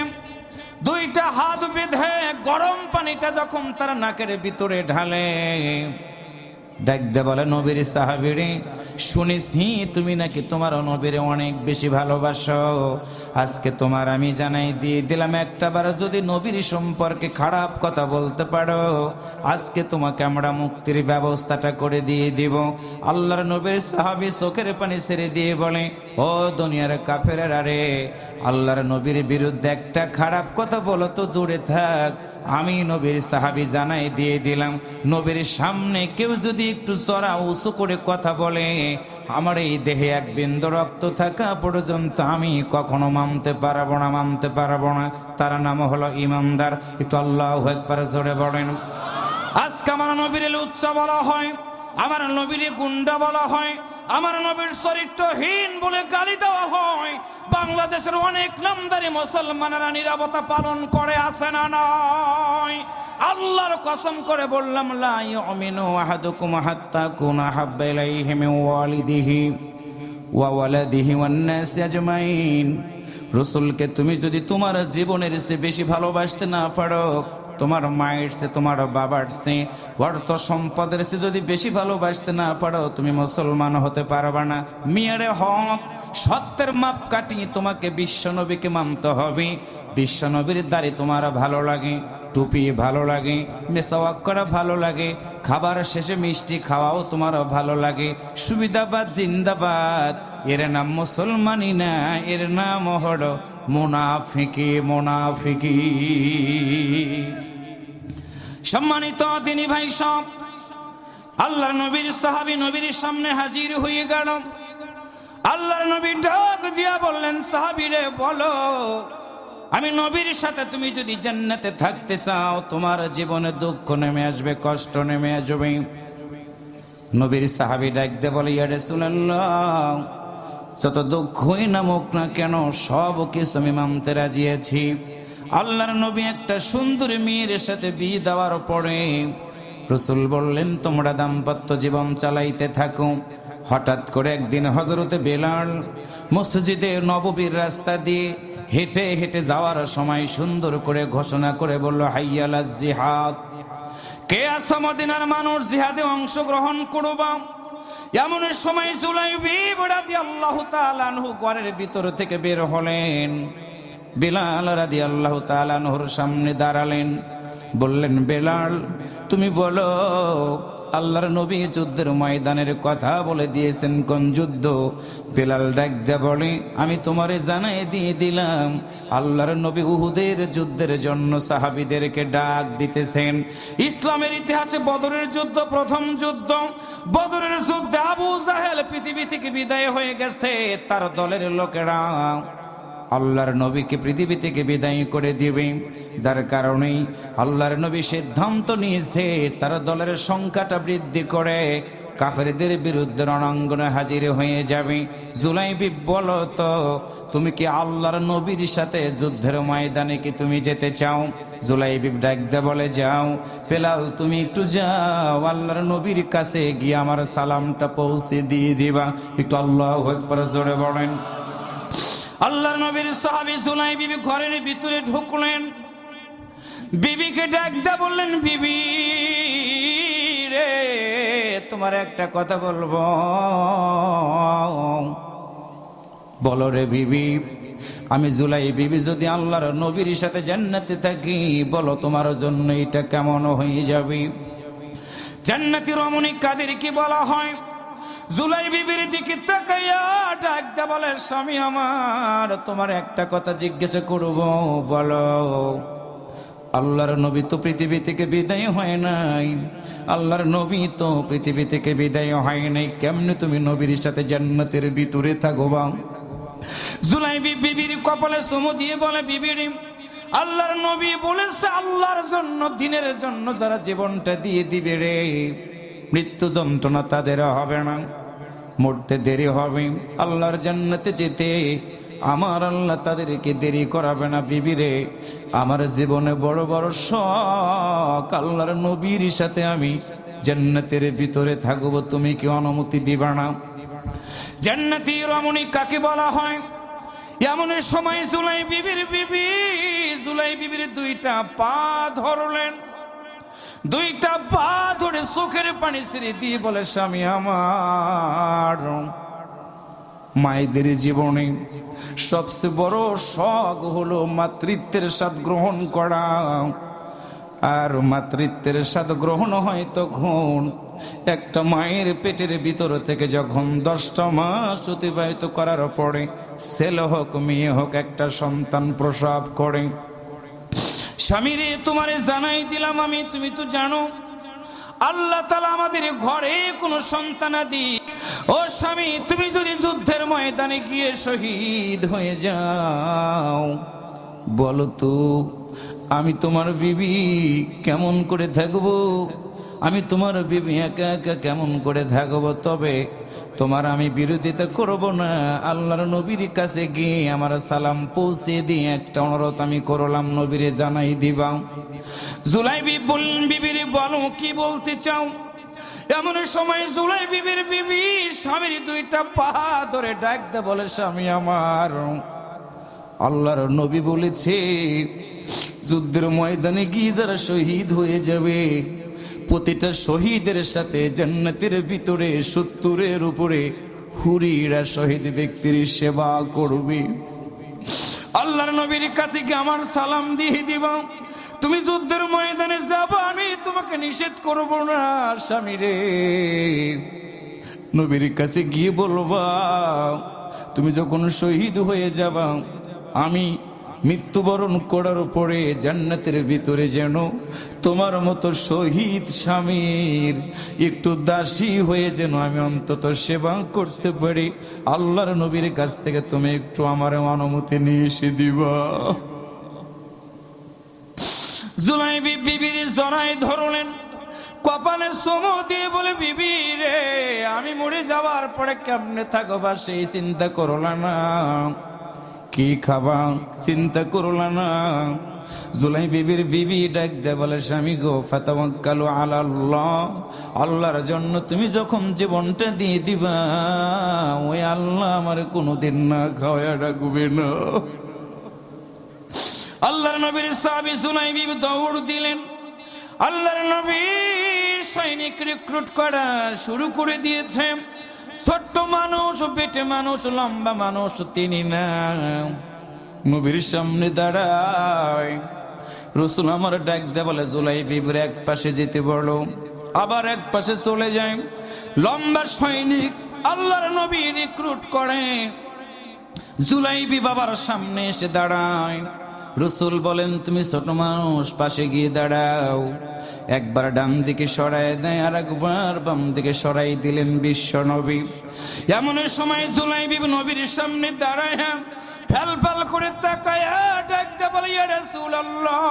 দুইটা হাত বেঁধে গরম পানিটা যখন তার নাকের ভিতরে ঢালে, ডাক দে বলে, নবীর সাহাবীরে, শুনেছি তুমি নাকি তোমার নবীরে অনেক বেশি ভালোবাসো। আজকে তোমার আমি জানাই দিয়ে দিলাম, একটাবার যদি নবীর সম্পর্কে খারাপ কথা বলতে পারো, আজকে তোমাকে আমরা মুক্তির ব্যবস্থাটা করে দিয়ে দিব। আল্লাহর নবীর সাহাবী চোখের পানি ছেড়ে দিয়ে বলে, ও দুনিয়ার কাফেরেরা রে, আল্লাহর নবীর বিরুদ্ধে একটা খারাপ কথা বলো তো দূরে থাক, আমি নবীর সাহাবী জানাই দিয়ে দিলাম, নবীর সামনে কেউ যদি একটু চড়া উঁচু করে কথা বলে, আমার এই দেহে এক বিন্দু রক্ত থাকা পর্যন্ত আমি কখনো মানতে পারবো না, মানতে পারবো না। তার নাম হলো ইমানদার। একটু আল্লাহু আকবার জোরে বলেন। আজকে আমার নবীর লুচ্চা বলা হয়, আমার নবীর গুন্ডা বলা হয়, আমার নবীর চরিত্রহীন বলে গালি দেওয়া হয়। বাংলাদেশের অনেক নামদারি মুসলমানেরা নীরবতা পালন করে, আছে না নয়? আল্লাহর কসম করে বললাম, লা ইউমিনু আহাদুকুম হাত্তা কুনা হাব্বা ইলাইহি মিন ওয়ালিদিহি ওয়া ওয়ালাদিহি ওয়ান নাসি আজমাইন। রাসূলকে তুমি যদি তোমার জীবনের চেয়ে বেশি ভালোবাসতে না পারো, তোমার মায়ের চেয়ে, তোমার বাবার চেয়ে, অর্থ সম্পদের চেয়ে যদি বেশি ভালোবাসতে না পারো, তুমি মুসলমান হতে পারবা না। মিয়ারে হক, সত্যের মাপ কাটিয়ে তোমাকে বিশ্বনবীকে মানতে হবে। বিশ্বনবীর দাড়ি তোমার ভালো লাগে, টুপি ভালো লাগে, মেসাওয়াক করা ভালো লাগে, খাবার শেষে মিষ্টি খাওয়াও তোমার ভালো লাগে, সুবিধাবাদ জিন্দাবাদ। এর নাম মুসলমানই না, এর নাম হলো মুনাফিকি, মুনাফিকি। সম্মানিত দিনী ভাই সব, আল্লাহর নবীর সাহাবী নবীর সামনে হাজির হয়ে গেল। আল্লাহর নবী ডাক দিয়া বললেন, সাহাবীরে বলো, আমি নবীর সাথে তুমি যদি জান্নাতে থাকতে চাও, তোমার জীবনে দুঃখ নেমে আসবে, কষ্ট নেমে আসবে। নবীর সাহাবী ডাক দিয়ে বলে, ইয়া রাসূলুল্লাহ, যত দুঃখই নামুক না কেন, সব কিছু আমি মানতে রাজি আছি। আল্লাহর নবী একটা সুন্দরী মেয়ের সাথে বিয়ে দেওয়ার পরে রাসূল বললেন, তোমরা দাম্পত্য জীবন চালাইতে থাকো। হঠাৎ করে একদিন হযরতে বেলাল মসজিদে নববীর রাস্তা দিয়ে হেঁটে হেঁটে যাওয়ার সময় সুন্দর করে ঘোষণা করে বলল, হাইয়া আলাল জিহাদ। কে আছো মদিনার মানুষ, জিহাদে অংশগ্রহণ করবা। এমন সময় জুলাইবিব রাদিয়াল্লাহু তাআলা আনহু ঘরের ভিতর থেকে বের হলেন। বেলাল রাদিয়াল্লাহু তাআলা আনহুর সামনে দাঁড়ালেন, বললেন, বেলাল তুমি বলো আল্লাহর নবী যুদ্ধের ময়দানের কথা বলে দিয়েছেন। কোন যুদ্ধ? বেলাল ডাক দিয়ে বলে, আমি তোমারে জানাই দিয়ে দিলাম, আল্লাহর নবী উহুদের যুদ্ধের জন্য সাহাবীদেরকে ডাক দিতেছেন। ইসলামের ইতিহাসে বদরের যুদ্ধ প্রথম যুদ্ধ। বদরের যুদ্ধে আবু জাহেল পৃথিবী থেকে বিদায় হয়ে গেছে, তার দলের লোকেরা আল্লাহর নবীকে পৃথিবী থেকে বিদায় করে দিবে। যার কারণে আল্লাহর নবী সিদ্ধান্ত নিয়েছে তার দলের সংখ্যাটা বৃদ্ধি করে কাফেরদের বিরুদ্ধে রণাঙ্গনে হাজির হয়ে যাবে। জুলাইবিব, বলো তো তুমি কি আল্লাহর নবীর সাথে যুদ্ধের ময়দানে কি তুমি যেতে চাও? জুলাইবিব ডাক দিয়ে বলে, যাও। বেলাল, তুমি একটু যাও, আল্লাহর নবীর কাছে গিয়ে আমার সালামটা পৌঁছে দিয়ে দিবা। একটু আল্লাহু আকবার জোরে বলেন। আল্লাহর নবীর সাহাবী জুলাইবিব ঘরের ভিতরে ঢুকলেন। বিবিকে ডাক দিয়ে বললেন, বিবি রে, তোমার একটা কথা বলবো। বলো রে বিবি। আমি জুলাইবিব যদি আল্লাহর নবীর সাথে জান্নাতে থাকি, বলো তোমার জন্য এটা কেমন হয়ে যাবে? জান্নাতি রমণী কাদেরকে বলা হয়? জুলাইবিবির দিকে তাকাইয়া ডাক দিয়ে বলে, স্বামী আমার, তোমার একটা কথা জিজ্ঞাসা করব, বলো। আল্লাহর নবী তো পৃথিবী থেকে বিদায় হয় নাই, আল্লাহর নবী তো পৃথিবী থেকে বিদায় হয় নাই, কেমনে তুমি নবীর সাথে জান্নাতের ভিতরে থাকবা? জুলাইবিব বিবির কপালে চুমু দিয়ে বলে, বিবির, আল্লাহর নবী বলেছে আল্লাহর জন্য, দিনের জন্য যারা জীবনটা দিয়ে দিবে রে, মৃত্যু যন্ত্রণা তাদের হবে না, মরতে দেরি হবে, আল্লাহর জান্নাতে যেতে আমার আল্লাহ তাদেরকে দেরি করাবে না। বিবি রে, আমার জীবনে বড় বড় শখ, আল্লাহর নবীর সাথে আমি জান্নাতের ভিতরে থাকবো, তুমি কি অনুমতি দিবা না? জান্নাতি রমণী কাকে বলা হয়? এমন সময় জুলাইবিবির দুইটা পা ধরলেন। দুইটা পা ধরে চোখের পানি ছেড়ে দিয়ে বলে, স্বামী আমার, মায়েদের জীবনে সবচেয়ে বড় শখ হলো মাতৃত্বের স্বাদ গ্রহণ করা। আর মাতৃত্বের স্বাদ গ্রহণ হয় তখন একটা মায়ের পেটের ভিতর থেকে যখন 10টা মাস অতিবাহিত করার পরে ছেলে হোক মেয়ে হোক একটা সন্তান প্রসব করে। স্বামী রে, তোমারে জানাই দিলাম আমি, তুমি তো জানো আল্লাহ তাআলা আমাদের ঘরে কোনো সন্তানাদি। ও স্বামী, তুমি যদি যুদ্ধের ময়দানে গিয়ে শহীদ হয়ে যাও, বলো তো আমি তোমার বিবি কেমন করে থাকবো? আমি তোমার বিবি একা একা কেমন করে থাকবো? তবে তোমার আমি বিরোধিতা করব না, আল্লাহর নবীর কাছে গিয়ে আমার সালাম পৌঁছে দিয়ে একটা অনুরোধ আমি করলাম, নবীরে জানাই দিবা। জুলাইবিব বললেন, বিবির বলো কি বলতে চাও? এমন সময় জুলাইবিবির বিবি স্বামীর দুইটা পা ধরে ডাক দিয়ে বলে, স্বামী আমার, আল্লাহর নবী বলেছে যুদ্ধের ময়দানে গিয়ে যারা শহীদ হয়ে যাবে, প্রতিটা শহীদের সাথে জান্নাতের ভিতরে 70-এর উপরে হুরিরা শহীদ ব্যক্তির সেবা করবে। আল্লাহর নবীর কাছে গিয়ে আমার সালাম দিয়ে দিবা। তুমি যুদ্ধের ময়দানে যাবা, আমি তোমাকে নিষেধ করব না। স্বামী রে, নবীর কাছে গিয়ে বলবা, তুমি যখন শহীদ হয়ে যাবা, আমি মৃত্যুবরণ করার পরে জান্নাতের ভিতরে যেন তোমার মতো শহীদ স্বামীর একটু দাসী হয়ে যেন আমি অন্তত সেবা করতে পারি। আল্লাহর নবীর কাছ থেকে তুমি একটু আমার অনুমতি নিয়ে এসে দিবা। জুলাইবিব বিবির জড়ায় ধরলেন, কপালে চুমু দিয়ে বলে, বিবি রে, আমি মরে যাওয়ার পরে কেমনে থাকবা সেই চিন্তা করলা না, কি খাবা চিন্তা করলা না। জুলাইবিবির বিবি ডাক দে বলে, স্বামী গো, ফাতাওয়াক্কালু আলাল্লাহ, আল্লাহর জন্য তুমি যখন জীবনটা দিয়ে দিবা, ওই আল্লাহ আমার কোনোদিন না খাওয়া রাখবে না। আল্লাহর নবীর সাহাবী জুলাইবিব দৌড় দিলেন। আল্লাহর নবী সৈনিক রিক্রুট করা শুরু করে দিয়েছে। ছোট্ট মানুষ, পেটে মানুষ, লম্বা মানুষ তিনি না, নবীর সামনে দাঁড়ায়। রাসূল আমার ডাক দে বলে, জুলাইবিবের এক পাশে যেতে বলো। আবার এক পাশে চলে যায়। লম্বা সৈনিক আল্লাহর নবী রিক্রুট করে জুলাইবি বাবার সামনে এসে দাঁড়ায়। রসুল বলেন, তুমি ছোট মানুষ, পাশে গিয়ে দাঁড়াও। একবার ডান দিকে সরাই দেয়, আর একবার বাম দিকে সরাই দিলেন বিশ্ব নবী। এমন সময় জুলাইবি নবীর সামনে দাঁড়ায় ফেল ফেল করে তাকায় ডাকতে বলে, ইয়া রাসূলুল্লাহ,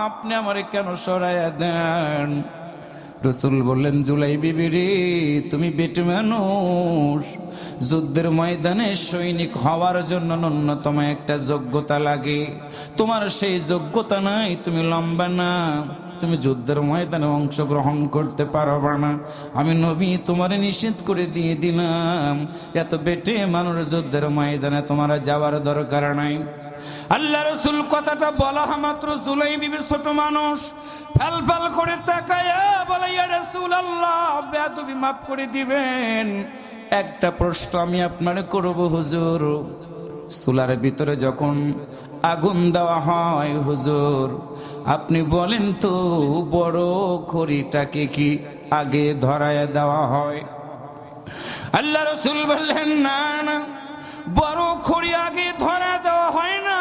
আপনি আমারে কেন সরাইয়া দেন? রসুল বললেন, জুলাইবি রে, তুমি বেটে মানুষ, যুদ্ধের ময়দানে সৈনিক হওয়ার জন্য ন্যূনতম একটা যোগ্যতা লাগে, তোমার সেই যোগ্যতা নাই, তুমি লম্বা না, তুমি যুদ্ধের ময়দানে অংশগ্রহণ করতে পারবে না। আমি নবী তোমারে নিষেধ করে দিয়ে দিলাম, এত বেটে মানুষ যুদ্ধের ময়দানে তোমার যাওয়ার দরকার নাই। আল্লাহ রসুল কথাটা বলা মাত্র জুলাইবি ছোট মানুষ ফেল ফেল করে তাকায় বলে, ইয়া রাসূলুল্লাহ, বেয়াদবি মাফ করে দিবেন, একটা প্রশ্ন আমি আপনারে করব হুজুর। চুলার ভিতরে যখন আগুন দেওয়া হয় হুজুর, আপনি বলেন তো বড় খড়িটাকে কি আগে ধরায় দেওয়া হয়? আল্লাহ রসুল বললেন, না না, বড় খড়ি আগে ধরা দেওয়া হয় না,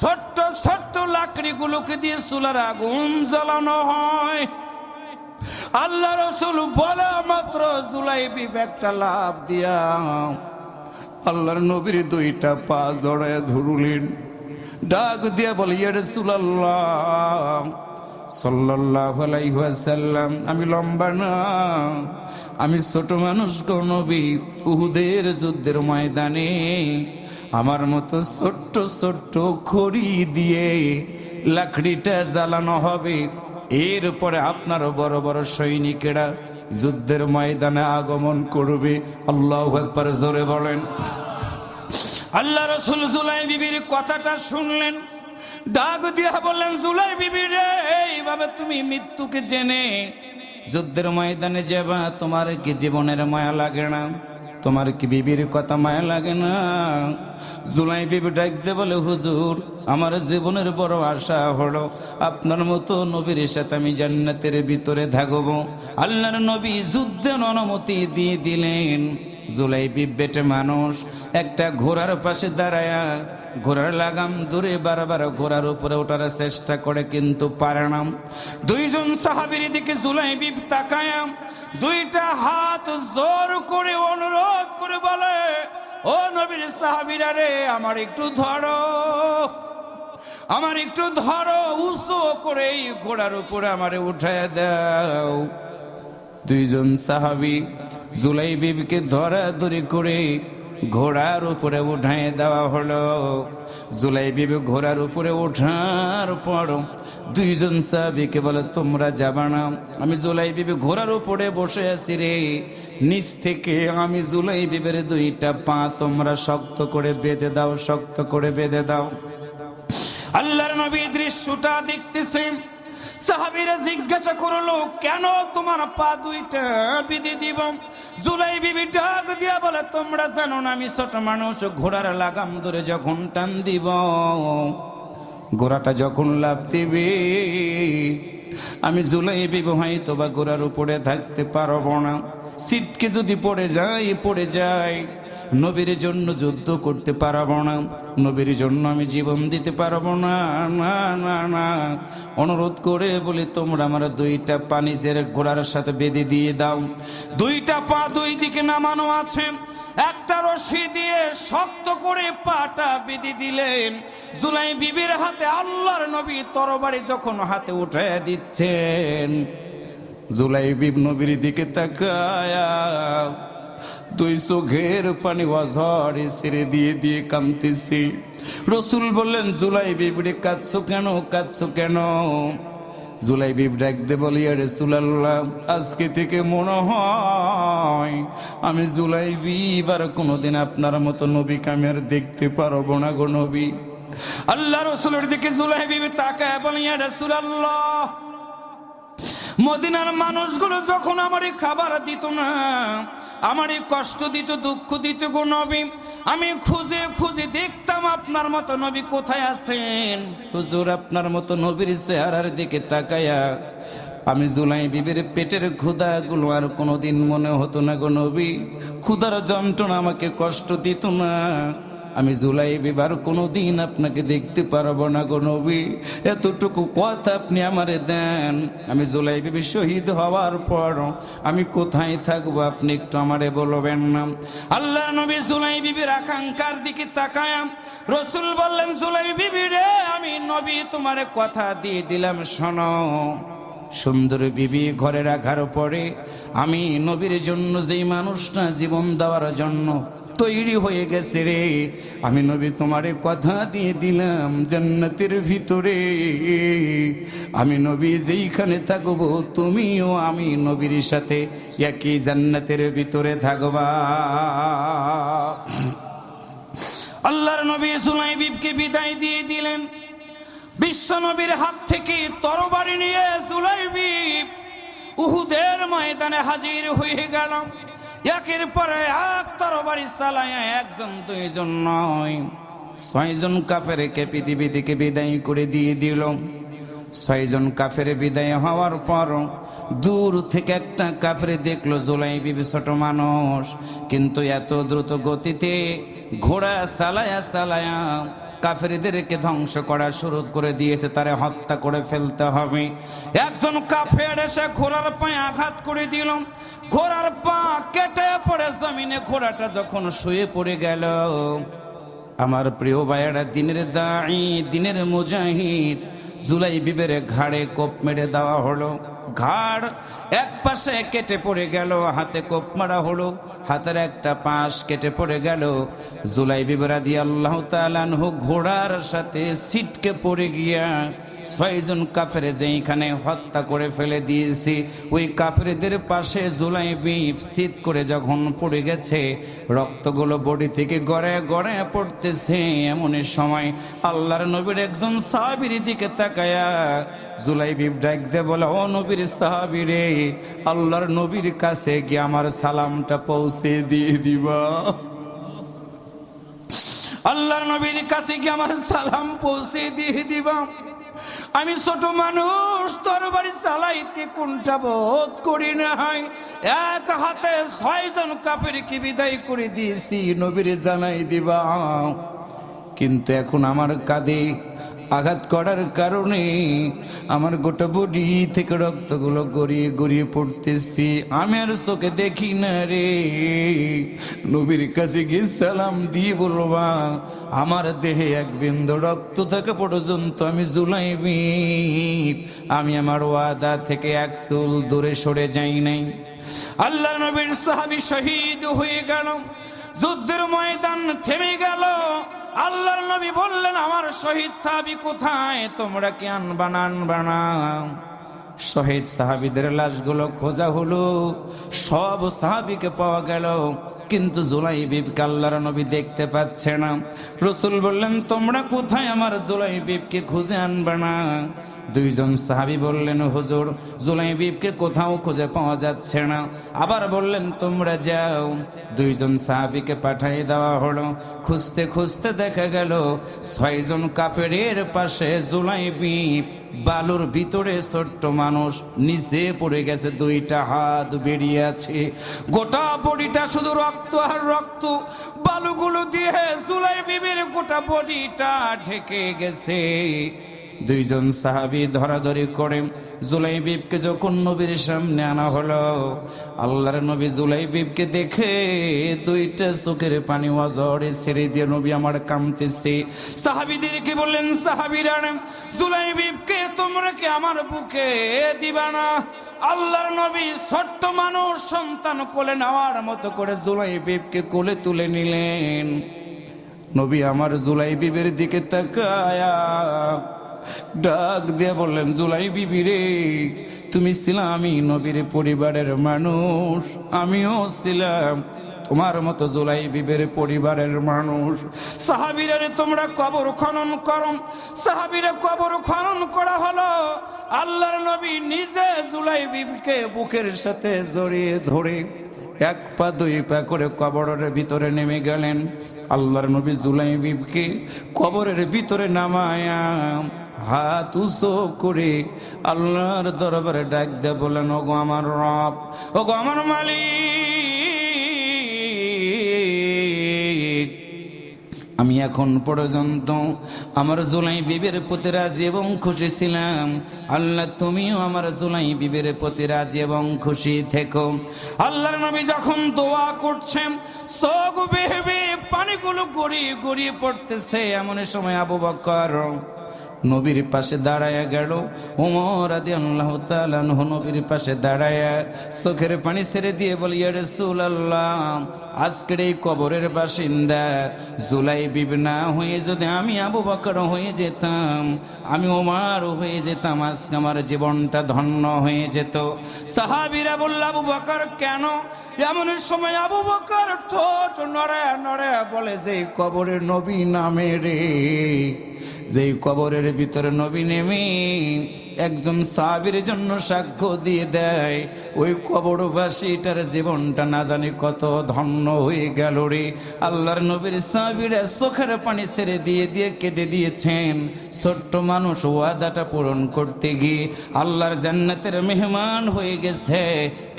ছোট্ট ছোট্ট লাকড়িগুলোকে দিয়ে চুলার আগুন জ্বালানো হয়। আল্লাহ রসুল বলা মাত্র জুলাইবি একটা লাফ দিয়া আল্লাহর নবীর দুইটা পা জড়ায় ধরলেন, ডাক দিয়া বলে, ইয়া রাসূলুল্লাহ সাল্লাল্লাহু আলাইহি ওয়াসাল্লাম, আমি লম্বা না, আমি ছোট মানুষ গো নবী, উহুদের যুদ্ধের ময়দানে আমার মতো ছোট্ট ছোট্ট খড়ি দিয়ে লাকড়িটা জ্বালানো হবে, এরপরে আপনার বড় বড় সৈনিকেরা যুদ্ধের ময়দানে আগমন করবে। আল্লাহু আকবার, জোরে বলেন। আল্লাহ রসুল জুলাইবির কথাটা শুনলেন, ডাক দিয়া বললেন, জুলাইবি রে, এইভাবে তুমি মৃত্যুকে জেনে যুদ্ধের ময়দানে যাবা, তোমার কি জীবনের মায়া লাগে না? তোমার কি বিবির কথা মায়া লাগে না? জুলাইবি ডাকতে বলে, হুজুর, আমার জীবনের বড় আশা হলো আপনার মতো নবীর সাথে আমি জান্নাতের ভিতরে থাকবো। আল্লাহর নবী যুদ্ধের অনুমতি দিয়ে দিলেন। জুলাইবি বেটে মানুষ একটা ঘোড়ার পাশে দাঁড়ায়া ঘোড়ার লাগাম ধরে বারবার ঘোড়ার উপরে ওঠার চেষ্টা করে, কিন্তু পারে না। দুইজন সাহাবীর দিকে জুলাইবি তাকায়া দুইটা হাত জোর করে অনুরোধ করে বলে, ও নবীর সাহাবীরা রে, আমার একটু ধরো, আমার একটু ধরো, উঁচু করে এই ঘোড়ার উপরে আমারে উঠায় দাও। দুইজন সাহাবী জুলাইবিকে ধরাধরি করে ঘোড়ার উপরে উঠায় দেওয়া হলো। জুলাইবি ঘোড়ার উপরে ওঠার পর দুইজন সাহাবীকে বলে, তোমরা যাবা না, আমি জুলাইবি ঘোড়ার উপরে বসে আছি রে, নিচ থেকে আমি জুলাইবির দুইটা পা তোমরা শক্ত করে বেঁধে দাও, শক্ত করে বেঁধে দাও। আল্লাহর নবী দৃশ্যটা দেখতেছেন। সাহাবীরা জিজ্ঞাসা করলো, কেন তোমার পা দুইটা বেঁধে দিব? জুলাইবি ডাক দিয়া বলে, তোমরা জানো না আমি ছোট মানুষ, ঘোড়ার লাগাম ধরে যখন টান দিব, ঘোড়াটা যখন লাফ দিবে, আমি জুলাইবি হয়তো বা ঘোড়ার উপরে থাকতে পারবো না, সিটকে যদি পড়ে যায়, নবীর জন্য যুদ্ধ করতে পারবো না, নবীর জন্য আমি জীবন দিতে পারবো না, না না না, অনুরোধ করে বলি, তোমরা আমার দুইটা পা নিজের ঘোড়ার সাথে বেঁধে দিয়ে দাও। দুইটা পা দুই দিকে নামানো আছে, একটা রশি দিয়ে শক্ত করে পাটা বেঁধে দিলেন। জুলাইবির হাতে আল্লাহর নবী তরবারি যখন হাতে উঠে দিচ্ছেন, জুলাইবি নবীর দিকে তাকায়া দুই চোখের পানি ওয়াজরে ছেড়ে দিয়ে দিয়ে কাঁদতেছি। রসুল বললেন, জুলাইবি কাঁদছো কেন, কাঁদছো কেন? জুলাইবি ডাকতে বলি, ইয়া রাসূলুল্লাহ, আজকে থেকে মনে হয় আমি জুলাইবি এবার কোনোদিন আপনার মতো নবীকে আমি আর দেখতে পারবো না গো নবী। আল্লাহ রসুলের দিকে জুলাইবি তাকায় বলে, ইয়া রাসূলুল্লাহ, মদিনার মানুষগুলো যখন আমারে খাবার দিত না, আমারে কষ্ট দিত, দুঃখ দিত গো নবী, আমি খুঁজে খুঁজে দেখতাম আপনার মতো নবী কোথায় আছেন। হুজুর, আপনার মতো নবীর চেহারার দিকে তাকায়া আমি জুলাই বিবির পেটের ক্ষুধাগুলো আর কোনোদিন মনে হতো না গো নবী, ক্ষুধার যন্ত্রণা আমাকে কষ্ট দিত না। আমি জুলাই বিবার কোনোদিন আপনাকে দেখতে পারবো না গো নবী, এতটুকু কথা আপনি আমারে দেন। আমি জুলাই বিবি শহীদ হওয়ার পর আমি কোথায় থাকবো আপনি একটু আমারে বলবেন না? আল্লাহ নবী জুলাই বিবির আকাঙ্ক্ষার দিকে তাকায় রসুল বললেন, জুলাই বিবি রে, আমি নবী তোমারে কথা দিয়ে দিলাম, শোনো। সুন্দর বিবি ঘরে রাখার পরে আমি নবীর জন্য যেই মানুষটা জীবন দেওয়ার জন্য তৈরি হয়ে গেছে রে, আমি নবী তোমারে কথা দিয়ে দিলাম জান্নাতের ভিতরে আমি নবী যেইখানে থাকবো তুমিও আমি নবীর সাথে একই জান্নাতের ভিতরে থাকবা। আল্লাহর নবী জুলাইবিবকে বিদায় দিয়ে দিলেন। বিশ্ব নবীর হাত থেকে তরবারি নিয়ে জুলাইবিব উহুদের ময়দানে হাজির হয়ে গেল। একের পরে এক তরবারি চালায়, একজন দুইজন নয়, 6 জন কাফেরকে পৃথিবী থেকে বিদায় করে দিয়ে দিল। 6 জন কাফের বিদায় হওয়ার পর দূর থেকে একটা কাফের দেখলো জুলাইবিব ছোট মানুষ, কিন্তু এত দ্রুত গতিতে ঘোড়া চালায়া চালায়া কাফেরদেরকে ধ্বংস করা শুরু করে দিয়েছে, তারে হত্যা করে ফেলতে হবে। একজন কাফের এসে ঘোড়ার পায়ে আঘাত করে দিল, ঘোড়ার পা কেটে পড়ে জমিনে। ঘোড়াটা যখন শুয়ে পড়ে গেল, আমার প্রিয় ভাইয়েরা, দিনের দাঈ, দিনের মুজাহিদ জুলাইবিবের ঘাড়ে কোপ মেরে দেওয়া হলো। ঘাড় এক পাশে কেটে পড়ে গেল, হাতে কোপ মারা হলো, হাতের একটা পাশ কেটে পড়ে গেল। জুলাইবিব রাদিয়াল্লাহু তাআলা আনহু ঘোড়ার সাথে ছিটকে পড়ে গিয়া 6 জন কাফের যেইখানে হত্যা করে ফেলে দিয়েছি, ওই কাফেরদের পাশে জুলাইবিব স্থিত করে যখন পড়ে গেছে, রক্তগুলো বডি থেকে গড়ে গড়ে পড়তেছে। এমন সময় আল্লাহর নবীর একজন সাহাবীর দিকে তাকায়া জুলাইবিব ডাক দে বলে, ও নবীর সাহাবী রে, আল্লাহর নবীর কাছে গিয়ে আমার সালামটা পৌঁছে দিয়ে দিবা। আল্লাহর নবীর কাছে গিয়ে আমার সালাম পৌঁছে দিয়ে দিবা। আমি ছোট মানুষ, তরবারি চালাইতে কোনটা বোধ করি না, এক হাতে 6 জন কাফেরকে বিদায় করে দিয়েছি, নবীর জানাই দিবা। কিন্তু এখন আমার কাঁধে আঘাত করার কারণে আমার গোটা বডি থেকে রক্তগুলো গড়িয়ে গড়িয়ে পড়তেছি, আমি আর চোখে দেখি না রে। নবীর কাছে গিয়ে সালাম দিয়ে বলবা, আমার দেহে এক বিন্দু রক্ত থাকা পর্যন্ত আমি জুলাইবিব, আমি আমার ওয়াদা থেকে এক চুল দূরে সরে যাই নাই। আল্লাহর নবীর সাহাবী শহীদ হয়ে গেল, যুদ্ধের ময়দান থেমে গেল। আল্লাহর নবী বললেন, আমার শহীদ সাহাবী কোথায়? তোমরা কি আনবা না? শহীদ সাহাবীদের লাশগুলো খোঁজা হলো, সব সাহাবীকে পাওয়া গেল, কিন্তু জুলাইবিবকে আল্লাহর নবী দেখতে পাচ্ছে না। রাসূল বললেন, তোমরা কোথায়? আমার জুলাইবিবকে খুঁজে আনবা না? 2 জন সাহাবী বললেন, হুজুর জুলাইবিবকে কোথাও খুঁজে পাওয়া যাচ্ছে না। আবার বললেন, তোমরা যাও। 2 জন সাহাবীকে পাঠিয়ে দেওয়া হলো। খুঁজতে খুঁজতে দেখা গেল 6 জন কাফেরের পাশে জুলাইবিব বালুর ভিতরে ছোট্ট মানুষ নিচে পড়ে গেছে, 2টা হাত বেরিয়ে আছে, গোটা বডিটা শুধু রক্ত আর রক্ত। বালুগুলো দিয়ে জুলাইবিবের গোটা বডিটা ঢেকে গেছে। 2 জন সাহাবী ধরাধরি করে জুলাইবিবকে যখন নবীর সামনে আনা হলো, আল্লাহর নবী জুলাইবিবকে দেখে 2টা চোখের পানি ওয়াজরে ছেড়ে দিয়ে, নবী আমার কাঁদতেছে। সাহাবীদেরকে বললেন, সাহাবীরা, জুলাইবিবকে তোমরা কি আমার বুকে দিবা না? আল্লাহর নবী ছোট্ট মানুষ, সন্তান কোলে নেওয়ার মতো করে জুলাইবিবকে কোলে তুলে নিলেন। নবী আমার জুলাইবিবের দিকে তাকায়া ডাক দিয়ে বললেন, জুলাইবিবি রে, তুমি ছিলাম আমি নবীর পরিবারের মানুষ, আমিও ছিলাম তোমার মতো জুলাইবিবের পরিবারের মানুষ। সাহাবীরা রে, তোমরা কবর খনন করো। সাহাবীরা কবর খনন করা হলো। আল্লাহর নবী নিজে জুলাইবিবকে বুকের সাথে জড়িয়ে ধরে 1 পা 2 পা করে কবরের ভিতরে নেমে গেলেন। আল্লাহর নবী জুলাইবিবকে কবরের ভিতরে নামায়া হাত উঁচু করে আল্লাহর দরবারে ডাক দিয়ে বলেন, ওগো আমার রব, ওগো আমার মালিক, আমি এখন পর্যন্ত আমার জুলাই বিবির প্রতি রাজি এবং খুশি ছিলাম। আল্লাহ তুমিও আমার জুলাই বিবির প্রতি রাজি এবং খুশি থেকো। আল্লাহর নবী যখন দোয়া করছেন, চোখ বেয়ে পানিগুলো গড়িয়ে গড়িয়ে পড়তেছে, এমন সময় আবু বকর নবীর পাশে দাঁড়ায়া গেল। ওমর রাদিয়াল্লাহু তাআলা আনহু নবীর পাশে দাঁড়ায়া চোখের পানি ছেড়ে দিয়ে বলি, ইয়া রাসূলুল্লাহ, আজকের এই কবরের বাসিন্দা জুলাই বিবি না হয়ে যদি আমি আবু বকর হয়ে যেতাম, আমি ওমর হয়ে যেতাম, আজকে আমার জীবনটা ধন্য হয়ে যেত। সাহাবীরা বলল, আবু বকর কেন? এমন সময় আবু বকর ঠোঁট নড়ায়া নড়ায়া বলে, যে কবরের নবী নামে রে, যেই কবরের ভিতরে নবী নেমে একজন সাহাবীর জন্য সাক্ষ্য দিয়ে দেয়, ওই কবরবাসীটার জীবনটা না জানি কত ধন্য হয়ে গেল রে। আল্লাহর নবীর সাহাবীরা চোখের পানি ছেড়ে দিয়ে দিয়ে কেঁদে দিয়েছেন। ছোট্ট মানুষ ওয়াদাটা পূরণ করতে গিয়ে আল্লাহর জান্নাতের মেহমান হয়ে গেছে,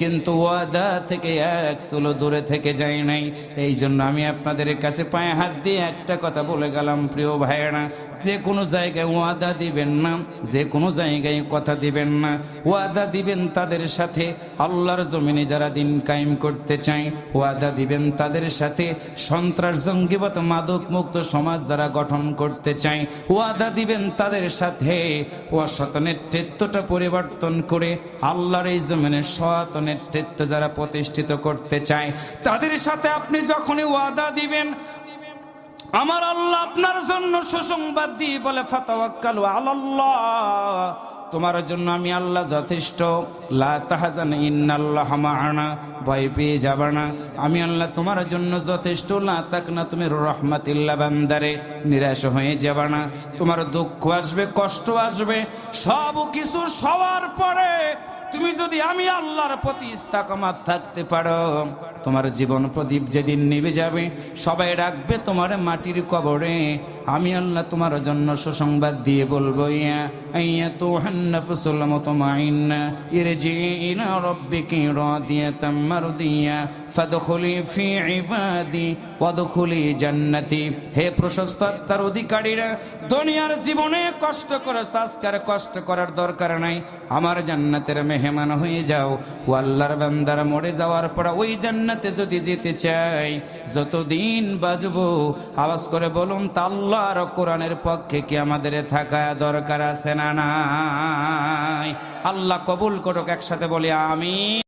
কিন্তু ওয়াদা থেকে এক চুলো দূরে থেকে যায় নাই। এই জন্য আমি আপনাদের কাছে পায়ে হাত দিয়ে একটা কথা বলে গেলাম, প্রিয় ভাইয়েরা, যে কোনো জায়গায় ওয়াদা দিবেন না, যে কোনো জায়গায় কথা দিবেন না। ওয়াদা দিবেন তাদের সাথে আল্লাহর জমিনে যারা দিন কায়েম করতে চায়, ওয়াদা দিবেন তাদের সাথে সন্ত্রাস জঙ্গিবাদ মাদক মুক্ত সমাজ যারা গঠন করতে চায়, ওয়াদা দিবেন তাদের সাথে অসৎ নেতৃত্বটা পরিবর্তন করে আল্লাহর এই জমিনে সৎ নেতৃত্ব যারা প্রতিষ্ঠিত করতে চায়, তাদের সাথে আপনি যখনই ওয়াদা দিবেন, আমার আল্লাহ আপনার জন্য সুসংবাদ দিয়ে বলে, ফাতাওয়াক্কালু আলাল্লাহ, তোমার জন্য আমি আল্লাহ যথেষ্ট। লা তাহজান ইন্নাল্লাহ মা'ানা, ভয় পেয়ে যাবে না, আমি আল্লাহ তোমার জন্য যথেষ্ট। লা তাকনা, তুমি রহমাতিল্লাহ বান্দারে, নিরাশ হয়ে যাবে না। তোমার দুঃখ আসবে, কষ্ট আসবে, সব কিছু সবার পরে তুমি যদি আমি আল্লাহর প্রতি ইস্তেকামাত থাকতে পারো, তোমার জীবন প্রদীপ যেদিন নিভে যাবে, সবাই রাখবে তোমার মাটির কবরে, আমি আল্লাহ তোমার জন্য সুসংবাদ দিয়ে বলবো, ইয়া আইয়াতুহান নাফসুল মুতমাইন্না ইরজিই ইলা রাব্বিকি রাদিয়াতাম মারদিয়া ফাদখুলি ফি ইবাদি ওয়াদখুলি জান্নাতি। হে প্রশস্ত আত্মার অধিকারীরা, দুনিয়ার জীবনে কষ্ট করে আজকার কষ্ট করার দরকার নাই, আমার জান্নাতের মেহমান হয়ে যাও। ও আল্লাহর বান্দারা মরে যাওয়ার পর ওই জান্নাতে যদি যেতে চাই, যতদিন বাঁচবো আওয়াজ করে বলুন তা আল্লাহর কোরআনের পক্ষে কি আমাদের থাকা দরকার আছে না নাই? আল্লাহ কবুল করুক, একসাথে বলি আমিন।